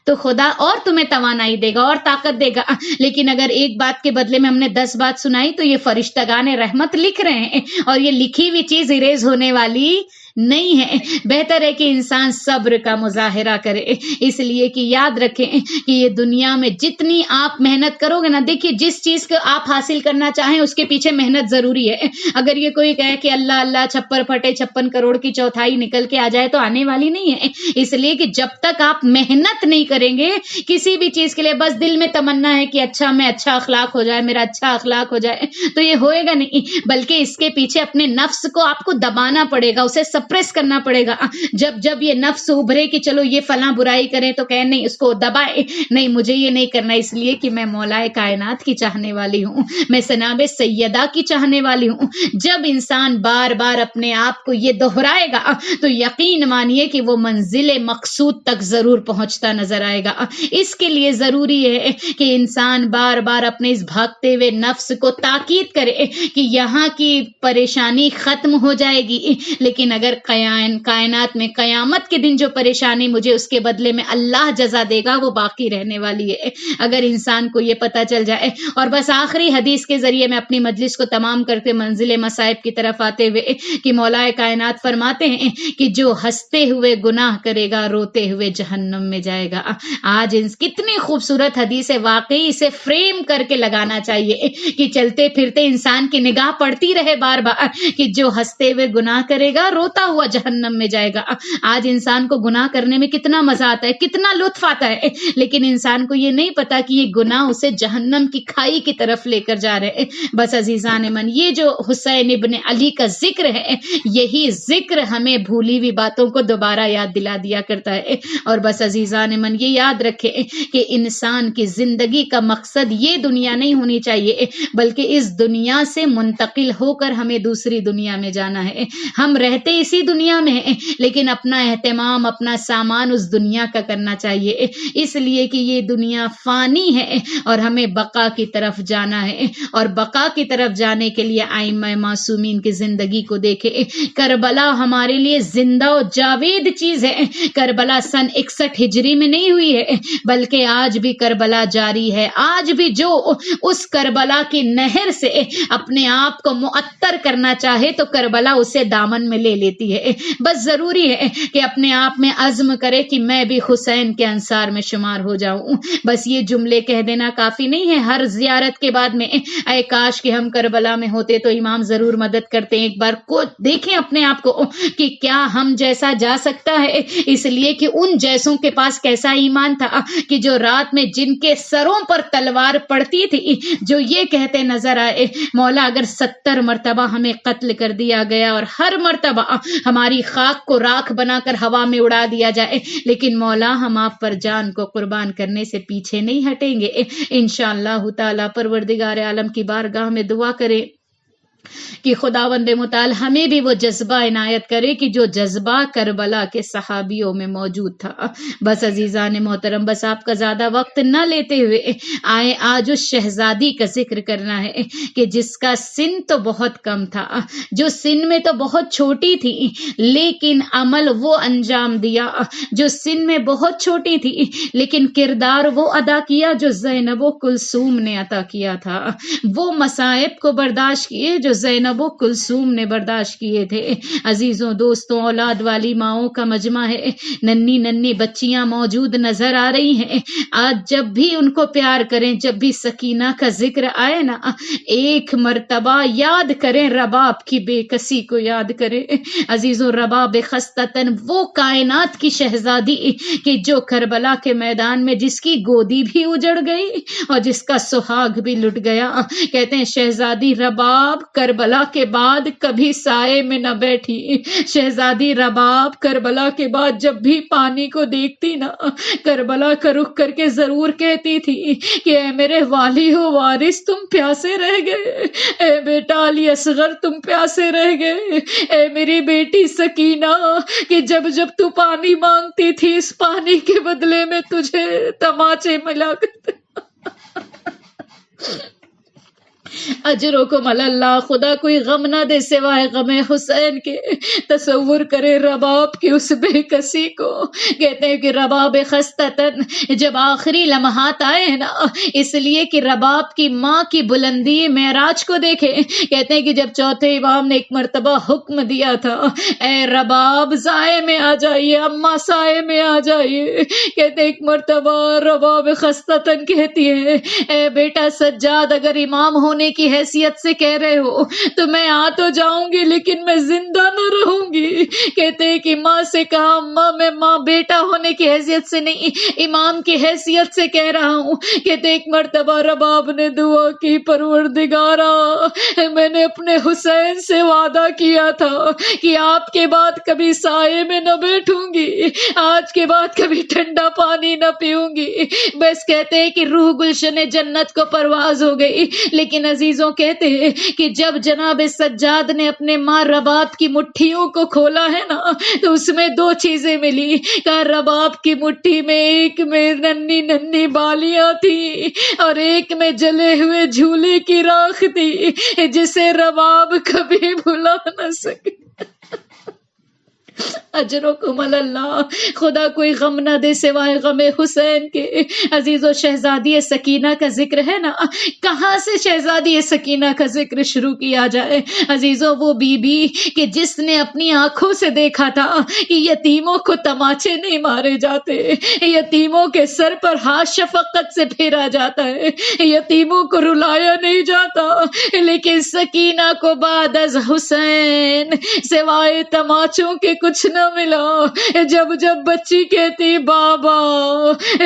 تو خدا اور تمہیں توانائی دے گا اور طاقت دے گا۔ لیکن اگر ایک بات کے بدلے میں ہم نے 10 بات سنائی تو یہ فرشتگان رحمت لکھ رہے ہیں، اور یہ لکھی ہوئی چیز اریز ہونے والی نہیں ہے. بہتر ہے کہ انسان صبر کا مظاہرہ کرے، اس لیے کہ یاد رکھیں کہ یہ دنیا میں جتنی آپ محنت کرو گے نا، دیکھیے جس چیز کو آپ حاصل کرنا چاہیں اس کے پیچھے محنت ضروری ہے. اگر یہ کوئی کہے کہ اللہ اللہ چھپر پھٹے 56 کروڑ کی چوتھائی نکل کے آ جائے تو آنے والی نہیں ہے. اس لیے کہ جب تک آپ محنت نہیں کریں گے کسی بھی چیز کے لیے، بس دل میں تمنا ہے کہ اچھا میں اچھا اخلاق ہو جائے، میرا اچھا اخلاق ہو جائے، تو یہ ہوئے گا نہیں. بلکہ اس کے پیچھے اپنے نفس کو آپ کو دبانا پڑے گا، اسے سپریس کرنا پڑے گا. جب یہ نفس ابھرے کہ چلو یہ فلاں برائی کریں تو کہیں نہیں، اس کو دبائے، نہیں مجھے یہ نہیں کرنا، اس لیے کہ میں مولا کائنات کی چاہنے والی ہوں، میں جناب سیدہ کی چاہنے والی ہوں. جب انسان بار بار اپنے آپ کو یہ دہرائے گا تو یقین مانیے کہ وہ منزل مقصود تک ضرور پہنچتا نظر آئے گا. اس کے لیے ضروری ہے کہ انسان بار بار اپنے اس بھاگتے ہوئے نفس کو تاکید کرے کہ یہاں کی پریشانی ختم ہو جائے گی، لیکن اگر کائنات میں قیامت کے دن جو پریشانی مجھے اس کے بدلے میں اللہ جزا دے گا وہ باقی رہنے والی ہے. اگر انسان کو یہ پتہ چل جائے. اور بس آخری حدیث کے ذریعے میں اپنی مجلس کو تمام کرتے منزل مصائب کی طرف آتے ہوئے کہ مولا کائنات فرماتے ہیں کہ جو ہنستے ہوئے گناہ کرے گا روتے ہوئے جہنم میں جائے گا. آج کتنی خوبصورت حدیث ہے، واقعی اسے فریم کر کے لگانا چاہیے کہ چلتے پھرتے انسان کی نگاہ پڑتی رہے بار بار کہ جو ہنستے ہوئے گناہ کرے گا روتا ہوا جہنم میں جائے گا. آج انسان کو گناہ کرنے میں کتنا مزہ آتا ہے، کتنا لطف آتا ہے، لیکن انسان کو یہ نہیں پتا کہ یہ گناہ اسے جہنم کی کھائی کی طرف لے کر جا رہے. بس عزیزان من، یہ جو حسین ابن علی کا ذکر ہے، یہی ذکر ہمیں بھولی ہوئی باتوں کو دوبارہ یاد دلا دیا کرتا ہے. اور بس عزیزان من یہ یاد رکھے کہ انسان کی زندگی کا مقصد یہ دنیا نہیں ہونی چاہیے، بلکہ اس دنیا سے منتقل ہو کر ہمیں دوسری دنیا میں جانا ہے. ہم رہتے اسی دنیا میں ہیں لیکن اپنا اہتمام اپنا سامان اس دنیا کا کرنا چاہیے، اس لیے کہ یہ دنیا فانی ہے اور ہمیں بقا کی طرف جانا ہے. اور بقا کی طرف جانے کے لیے ائمہ معصومین کی زندگی کو دیکھے. کربلا ہمارے لیے زندہ و جاوید چیز ہے. کربلا سن 61 ہجری میں نہیں ہوئی ہے، بلکہ آج بھی کربلا جاری ہے. آج بھی جو اس کربلا کی نہر سے اپنے آپ کو معطر کرنا چاہے تو کربلا اسے دامن میں لے لیتی ہے. بس ضروری ہے کہ اپنے آپ میں عزم کرے کہ میں بھی حسین کے انصار میں شمار ہو جاؤں. بس یہ جملے کہہ دینا کافی نہیں ہے. ہر زیارت کے بعد میں اے کاش کہ ہم کربلا میں ہوتے تو امام ضرور مدد کرتے. ایک بار کو دیکھیں اپنے آپ کو کہ کیا ہم جیسا جا سکتا ہے، اس لیے کہ ان جیسوں کے پاس کیسا ایمان تھا کہ جو رات میں جن کے سروں پر تلوار پڑتی تھی جو یہ کہتے نظر آئے مولا اگر 70 مرتبہ ہمیں قتل کر دیا گیا اور ہر مرتبہ ہماری خاک کو راکھ بنا کر ہوا میں اڑا دیا جائے، لیکن مولا ہم آپ پر جان کو قربان کرنے سے پیچھے نہیں ہٹیں گے. انشاءاللہ تعالی پروردگار عالم کی بارگاہ میں دعا کریں کہ خداوند متعال ہمیں بھی وہ جذبہ عنایت کرے کہ جو جذبہ کربلا کے صحابیوں میں موجود تھا. بس عزیزان محترم، بس آپ کا زیادہ وقت نہ لیتے ہوئے آئے آج اس شہزادی کا ذکر کرنا ہے کہ جس کا سن تو بہت کم تھا، جو سن میں تو بہت چھوٹی تھی لیکن عمل وہ انجام دیا، جو سن میں بہت چھوٹی تھی لیکن کردار وہ ادا کیا جو زینب و کلثوم نے عطا کیا تھا، وہ مصائب کو برداشت کیے جو زینب و کلثوم نے برداشت کیے تھے. عزیزوں دوستوں، اولاد والی ماؤں کا مجمع ہے، ننھی ننھی بچیاں موجود نظر آ رہی ہیں. آج جب بھی ان کو پیار کریں، جب بھی سکینہ کا ذکر آئے نا، ایک مرتبہ یاد کریں رباب کی بے کسی کو یاد کریں. عزیزوں، رباب خستتن وہ کائنات کی شہزادی کہ جو کربلا کے میدان میں جس کی گودی بھی اجڑ گئی اور جس کا سہاگ بھی لٹ گیا. کہتے ہیں شہزادی رباب کربلا کے بعد کبھی سائے میں نہ بیٹھی. شہزادی رباب کربلا کے بعد جب بھی پانی کو دیکھتی نا، کربلا کا رخ کر کے ضرور کہتی تھی کہ اے میرے والی و وارث تم پیاسے رہ گئے، اے بیٹا علی اصغر تم پیاسے رہ گئے، اے میری بیٹی سکینہ کہ جب جب تو پانی مانگتی تھی اس پانی کے بدلے میں تجھے تماچے ملا کرتے. اجرکم علی اللہ، خدا کوئی غم نہ دے سوائے غم حسین کے۔ تصور کرے رباب کی اس بے کسی کو، کہتے ہیں کہ رباب خستتن، جب آخری لمحات آئے ہیں نا، اس لیے کہ رباب کی ماں کی بلندی معراج کو دیکھے، کہتے ہیں کہ جب چوتھے امام نے ایک مرتبہ حکم دیا تھا، اے رباب سائے میں آ جائیے، اماں سائے میں آ جائیے، کہتے ہیں ایک مرتبہ رباب خستتن کہتی ہے اے بیٹا سجاد، اگر امام ہونے کی حیثیت سے کہہ رہے ہو تو میں آ تو جاؤں گی لیکن میں زندہ نہ رہوں گی۔ کہتے ہیں کہ ماں سے کہا اماں میں ماں بیٹا ہونے کی حیثیت سے نہیں، امام کی حیثیت سے کہہ رہا ہوں۔ کہتے ایک مرتبہ رباب نے دعا کی، پروردگارا میں نے اپنے حسین سے وعدہ کیا تھا کہ آپ کے بعد کبھی سائے میں نہ بیٹھوں گی، آج کے بعد کبھی ٹھنڈا پانی نہ پیوں گی۔ بس کہتے ہیں کہ روح گلشن جنت کو پرواز ہو گئی۔ لیکن عزیزوں کہتے ہیں کہ جب جناب سجاد نے اپنے ماں رباب کی مٹھیوں کو کھولا ہے نا، تو اس میں دو چیزیں ملی۔ کہا رباب کی مٹھی میں ایک میں ننھی ننھی بالیاں تھی اور ایک میں جلے ہوئے جھولے کی راکھ تھی، جسے رباب کبھی بھلا نہ سکے۔ اجرکم علی اللہ، خدا کوئی غم نہ دے سوائے غم حسین کے۔ عزیزو شہزادی سکینہ کا ذکر ہے نا، کہاں سے شہزادی سکینہ کا ذکر شروع کیا جائے؟ عزیزو وہ بی بی کہ جس نے اپنی آنکھوں سے دیکھا تھا کہ یتیموں کو تماچے نہیں مارے جاتے، یتیموں کے سر پر ہاتھ شفقت سے پھیرا جاتا ہے، یتیموں کو رلایا نہیں جاتا، لیکن سکینہ کو بعد از حسین سوائے تماچوں کے کچھ نہ ملا۔ جب جب بچی کہتی بابا،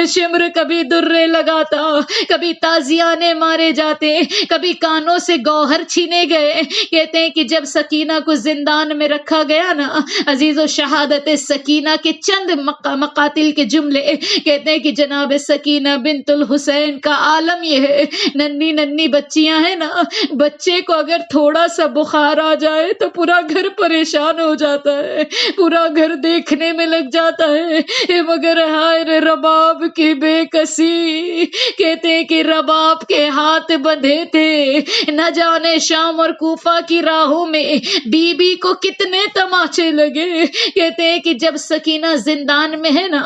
شمر کبھی درے لگاتا، کبھی تازیانے مارے جاتے، کبھی کانوں سے گوہر چھینے گئے۔ کہتے ہیں کہ جب سکینہ کو زندان میں رکھا گیا نا عزیز و شہادت سکینہ کے چند مقاتل کے جملے، کہتے ہیں کہ جناب سکینہ بنت الحسین کا عالم یہ ہے، ننھی ننھی بچیاں ہیں نا، بچے کو اگر تھوڑا سا بخار آ جائے تو پورا گھر پریشان ہو جاتا ہے، پورا گھر دیکھنے میں لگ جاتا ہے، مگر ہائے رباب کی بے کسی۔ کہتے ہیں کہ رباب کے ہاتھ بندھے تھے، نہ جانے شام اور کوفہ کی راہوں میں بی بی کو کتنے تماچے لگے۔ کہتے ہیں کہ جب سکینہ زندان میں ہے نا،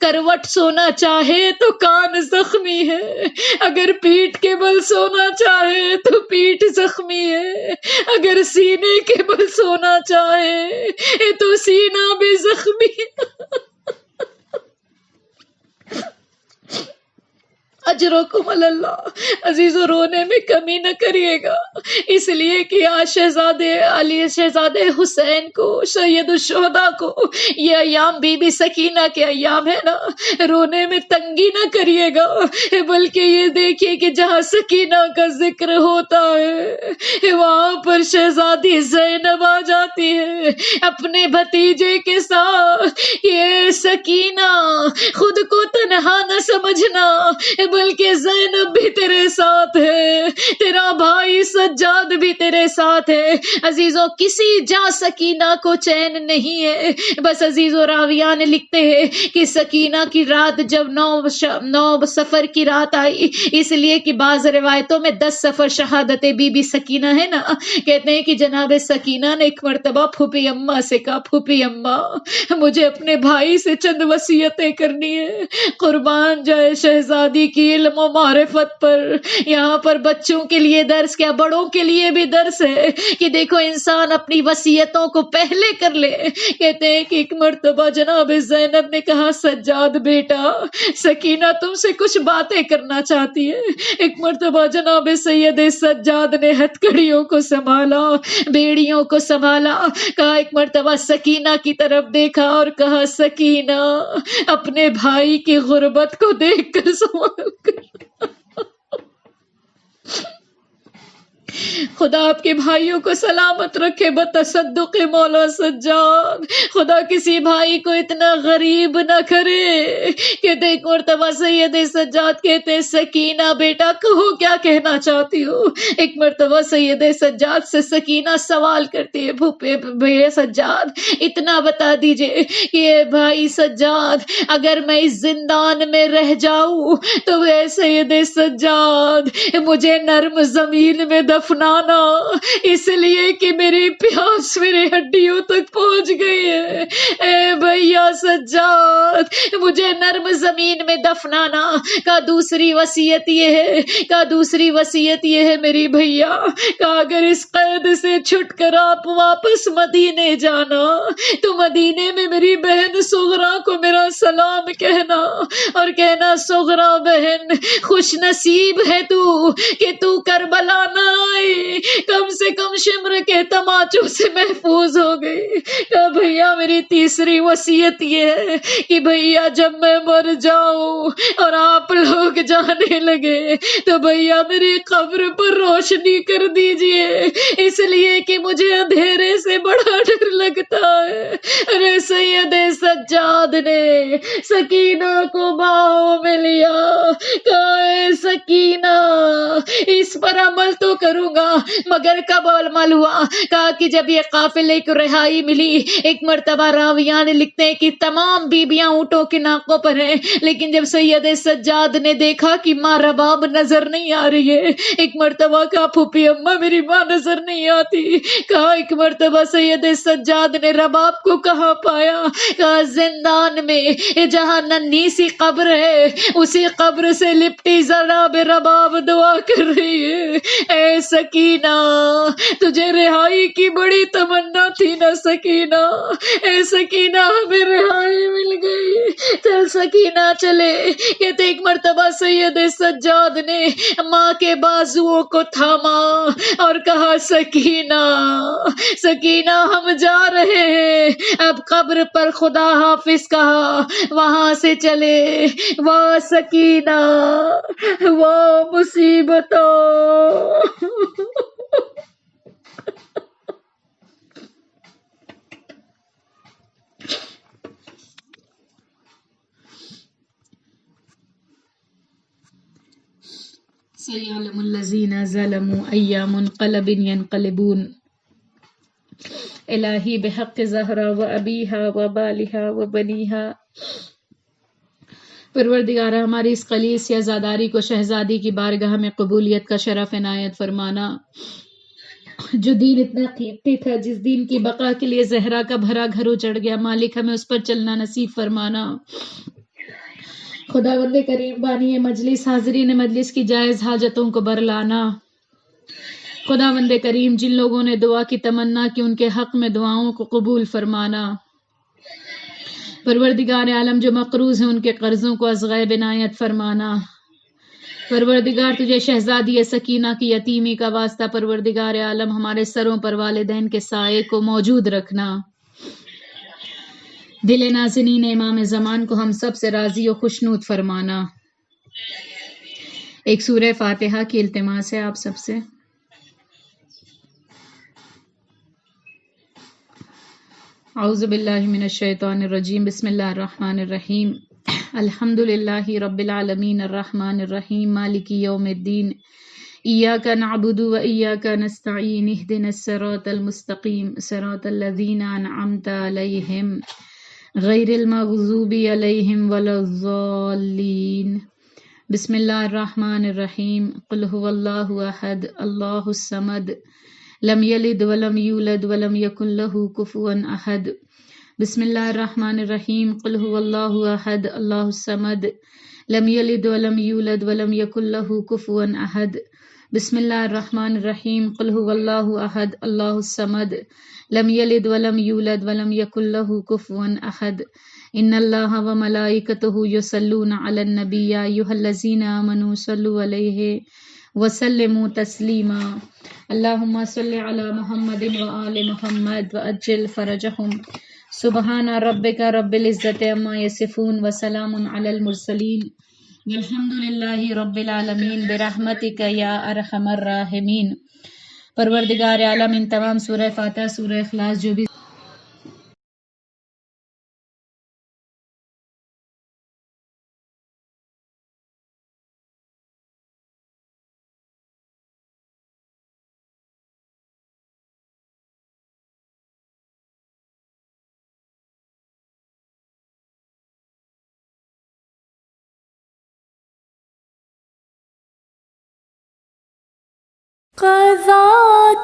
کروٹ سونا چاہے تو کان زخمی ہے، اگر پیٹھ کے بل سونا چاہے تو پیٹھ زخمی ہے، اگر سینے کے بل سونا چاہے تو سینہ بھی زخمی ہے۔ اجرکم علی اللہ، عزیزو رونے میں کمی نہ کریے گا، اس لیے کہ آج شہزادے علی شہزادے حسین کو، سید الشہداء کو یہ ایام بی بی سکینہ کے ایام ہے نا، رونے میں تنگی نہ کریے گا، بلکہ یہ دیکھیے کہ جہاں سکینہ کا ذکر ہوتا ہے وہاں پر شہزادی زینب آ جاتی ہے اپنے بھتیجے کے ساتھ۔ یہ سکینہ خود کو تنہا نہ سمجھنا، بلکہ زینب بھی تیرے ساتھ ہے، تیرا بھائی سجاد بھی تیرے ساتھ ہے۔ عزیزوں کسی جاں سکینہ کو چین نہیں ہے۔ بس عزیزوں راویان لکھتے ہیں کہ سکینہ کی رات جب 9 سفر کی رات آئی، اس لیے کہ بعض روایتوں میں 10 سفر شہادت بی بی سکینہ ہے نا، کہتے ہیں کہ جناب سکینہ نے ایک مرتبہ پھوپھی اماں سے کہا پھوپھی اماں مجھے اپنے بھائی سے چند وصیتیں کرنی ہے، قربان جائے شہزادی کی علم و معرفت پر۔ یہاں پر بچوں کے لیے درس کیا بڑوں کے لیے بھی درس ہے کہ دیکھو انسان اپنی وصیتوں کو پہلے کر لے۔ کہتے ہیں کہ ایک مرتبہ جناب زینب نے کہا سجاد بیٹا سکینہ تم سے کچھ باتیں کرنا چاہتی ہے۔ ایک مرتبہ جناب سید سجاد نے ہتھکڑیوں کو سنبھالا، بیڑیوں کو سنبھالا، کہا ایک مرتبہ سکینہ کی طرف دیکھا اور کہا سکینہ اپنے بھائی کی غربت کو دیکھ کر سنبھال کر۔ خدا آپ کے بھائیوں کو سلامت رکھے بتصدق مولا سجاد. خدا کسی بھائی کو اتنا غریب نہ کرے. کہتے ایک مرتبہ سید سجاد کہتے ہیں سکینہ بیٹا کہو کیا کہنا چاہتی ہو. ایک مرتبہ سید سجاد سے سکینہ سوال کرتی ہے پھوپھے بھیا سجاد اتنا بتا دیجئے کہ اے بھائی سجاد اگر میں اس زندان میں رہ جاؤں تو اے سید سجاد مجھے نرم زمین میں دفنانا اس لیے کہ میری پیاس میرے ہڈیوں تک پہنچ گئی ہے. اے بھیا سجاد مجھے نرم زمین میں دفنانا. کا دوسری وصیت یہ ہے میری بھیا کہ اگر اس قید سے چھٹ کر آپ واپس مدینے جانا تو مدینے میں میری بہن سغرا کو میرا سلام کہنا اور کہنا سغرا بہن خوش نصیب ہے تو کہ تو کربلا نہ آئی کم سے کم شمر کے تماچوں سے محفوظ ہو گئی. کہ بھیا میری تیسری وصیت یہ ہے کہ بھیا جب میں مر جاؤں اور آپ لوگ جانے لگے تو بھیا میری قبر پر روشنی کر دیجئے اس لیے کہ مجھے اندھیرے سے بڑا ڈر لگتا ہے. ارے سید سجاد نے سکینہ کو باہوں میں لیا. کہا اے سکینہ اس پر عمل تو کروں گا مگر کب عمل ہوا. کہا کہ جب یہ قافلے کو رہائی ملی. ایک مرتبہ راویان لکھتے ہیں کہ تمام بیبیاں اونٹوں کے ناکوں پر ہیں لیکن جب سید سجاد نے دیکھا کہ ماں رباب نظر نہیں آ رہی ہے. ایک مرتبہ کہا پھوپھی اماں میری ماں نظر نہیں آتی. کہا ایک مرتبہ سید سجاد نے رباب کو کہاں پایا. کہا زندان میں جہاں ننھی سی قبر ہے اسی قبر سے لپٹی جناب رباب دعا کر رہی ہے. اے سکینہ تجھے رہائی کی بڑی تمنا تھی نا سکینہ. اے سکینہ ہمیں رہائی مل گئی. چل سکینہ چلے. کہتے ایک مرتبہ سید سجاد نے ماں کے بازوؤں کو تھاما اور کہا سکینہ سکینہ ہم جا رہے ہیں. اب قبر پر خدا حافظ کہا وہاں سے چلے. واہ سکینہ واہ مصیبتوں. سيعلم الذين ظلموا أي منقلب ينقلبون. الہی بحق زہرا و ابیہا و بالہا و بنیہا. پروردگارہ ہماری اس خلیص یا زاداری کو شہزادی کی بارگاہ میں قبولیت کا شرف عنایت فرمانا. جو دین اتنا قیمتی تھا جس دین کی بقا کے لیے زہرا کا بھرا گھر اجڑ گیا مالک ہمیں اس پر چلنا نصیب فرمانا. خداوند کریم بانی مجلس حاضرین مجلس کی جائز حاجتوں کو برلانا. خداوند کریم جن لوگوں نے دعا کی تمنا کی ان کے حق میں دعاؤں کو قبول فرمانا. پروردگار عالم جو مقروض ہیں ان کے قرضوں کو از غیب عنایت فرمانا. پروردگار تجھے شہزادی سکینہ کی یتیمی کا واسطہ پروردگار عالم ہمارے سروں پر والدین کے سائے کو موجود رکھنا. دل نازنین امام زمان کو ہم سب سے راضی و خوشنود فرمانا. ایک سورہ فاتحہ کی التماس ہے آپ سب سے. اعوذ باللہ من الشیطان الرجیم بسم اللہ الرحمن الرحیم. الحمد للہ رب العالمین الرحمن الرحیم مالک یوم الدین. ایاک نعبد و ایاک نستعین اہدنا الصراط المستقیم صراط الذین انعمت علیہم غیر المغضوب علیہم ولا الضالین. بسم اللہ الرحمن الرحیم. قل هو اللہ احد اللہ الصمد لم یلد ولم یولد ولم یکن له کفوا احد. بسم اللہ الرحمن الرحیم. قل هو اللہ احد اللہ الصمد لم یلد ولم یولد ولم یکن له کفوا احد. بسم اللہ الرحمن الرحیم. قل هو اللہ احد اللہ الصمد لم یلد ولم یولد ولم یکن له کفوا احد. ان اللہ و ملائکتہ یصلون علی النبی یا ایھا الذین آمنوا صلوا علیہ وسلموا تسلیما. اللہم صل علی محمد وآل محمد وعجل فرجہم. سبحان ربک رب العزۃ عما یصفون وسلام علی المرسلین والحمد للہ رب العالمین برحمتک یا ارحم الراحمین. پروردگار عالم ان تمام سورہ فاتحہ، سورہ اخلاص جو بھی قضا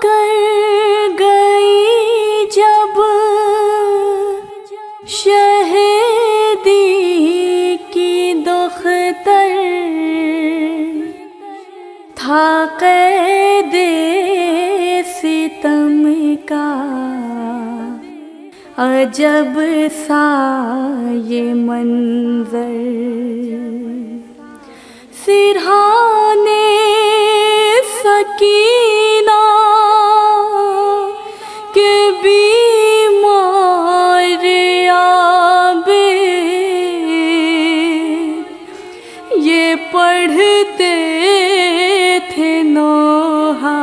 کر گئی جب شہیدی کی دختر، تھا قید ستم کا عجب سا یہ منظر، سرہانے سکینہ کے بیمار عابد یہ پڑھتے تھے نوحہ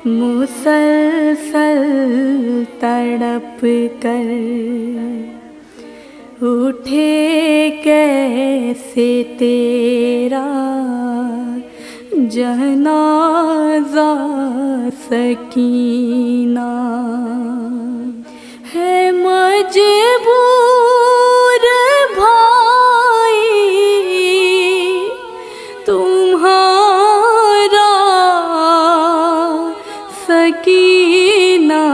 مسلسل تڑپ کر، اٹھے کیسے تیرا جنازہ سکینہ، ہے مجبور بھائی تمہارا سکینہ،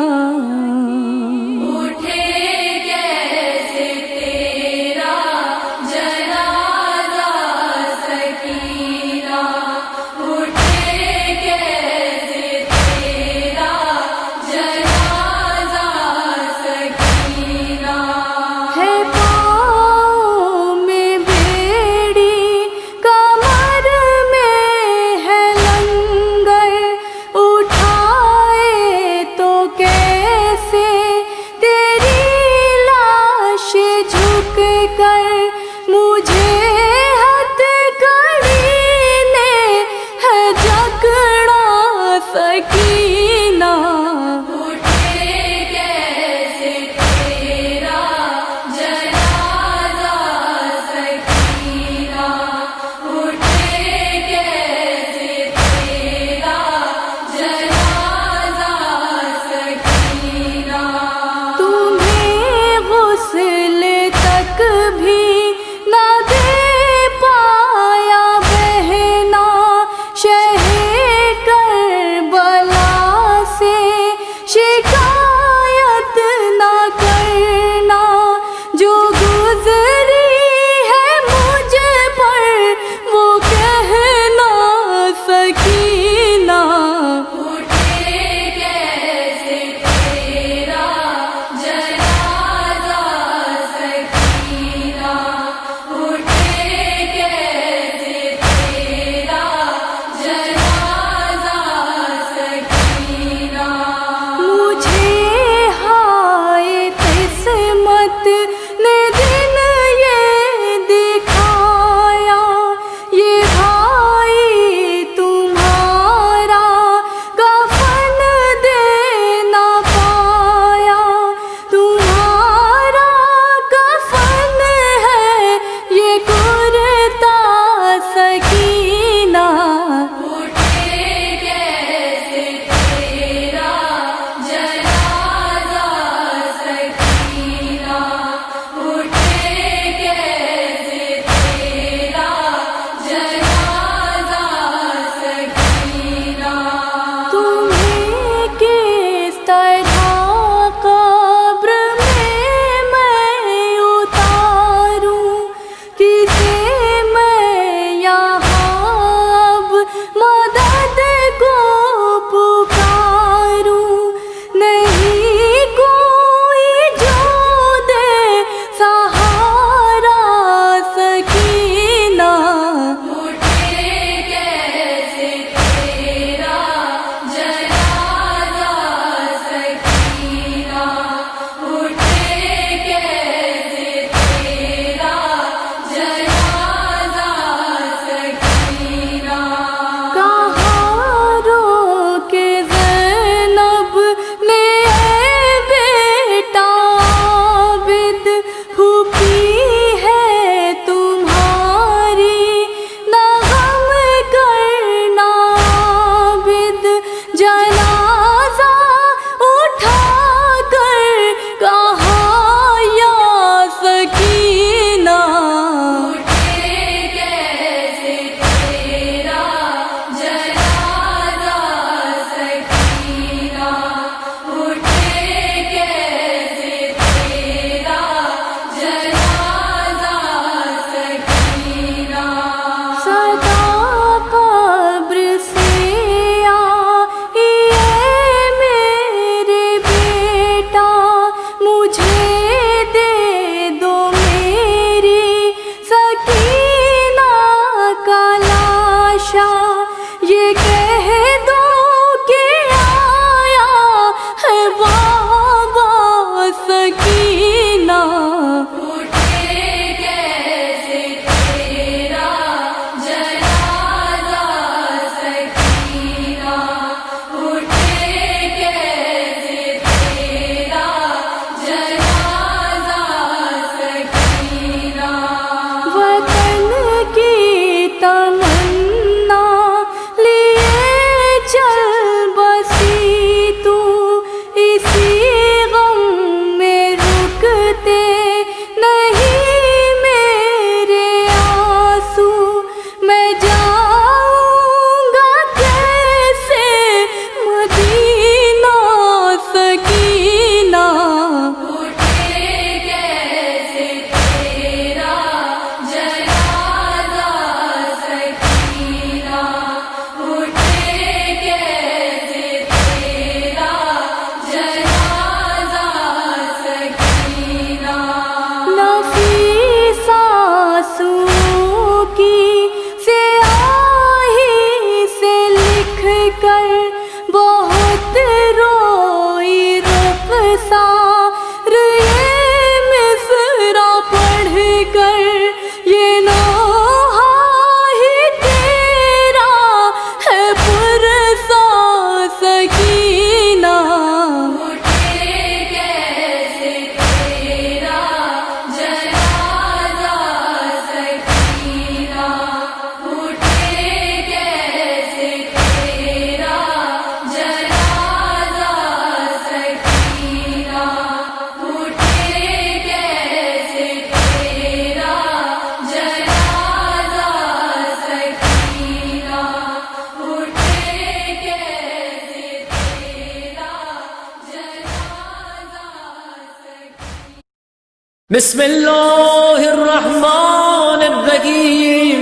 بسم الله الرحمن الرحيم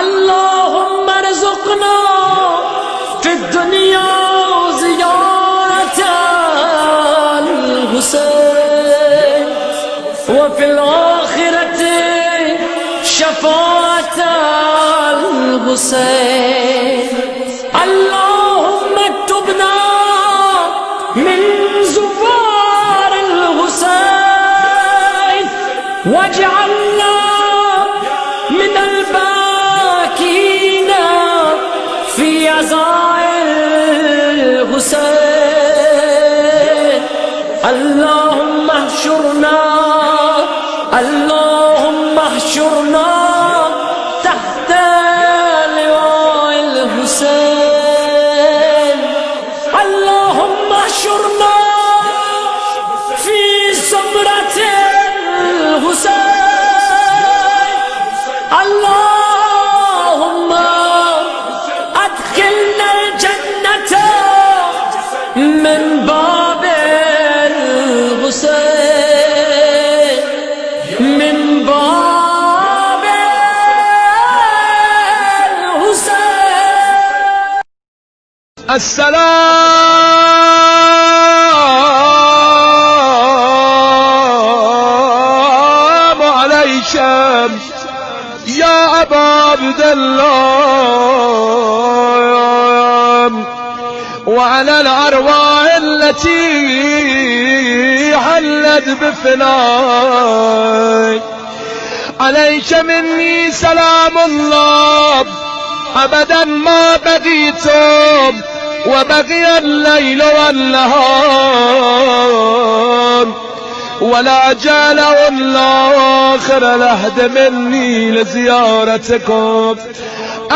اللهم ارزقنا في الدنيا زيارة الحسين وفي الآخرة شفاعة الحسين اللهم اكتبنا من زوار الحسين واجعلنا من الباكين في عزاء الحسين اللهم احشرنا تحت لواء الحسين اللهم احشرنا في زمرة الحسين اللهم ادخلنا الجنة من باب الحسين من باب الحسين. السلام عليكم يا أبا عبد الله وعلى الأرواح التي حلت بفناك عليك مني سلام الله أبدا ما بقيتم وبقي الليل والنهار ولا جاله الآخر لحد مني لزيارتكم.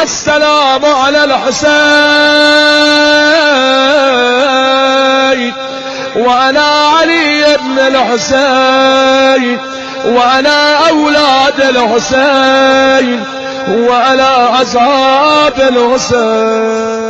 السلام على الحسين وعلى علي بن الحسين وعلى أولاد الحسين وعلى أصحاب الحسين.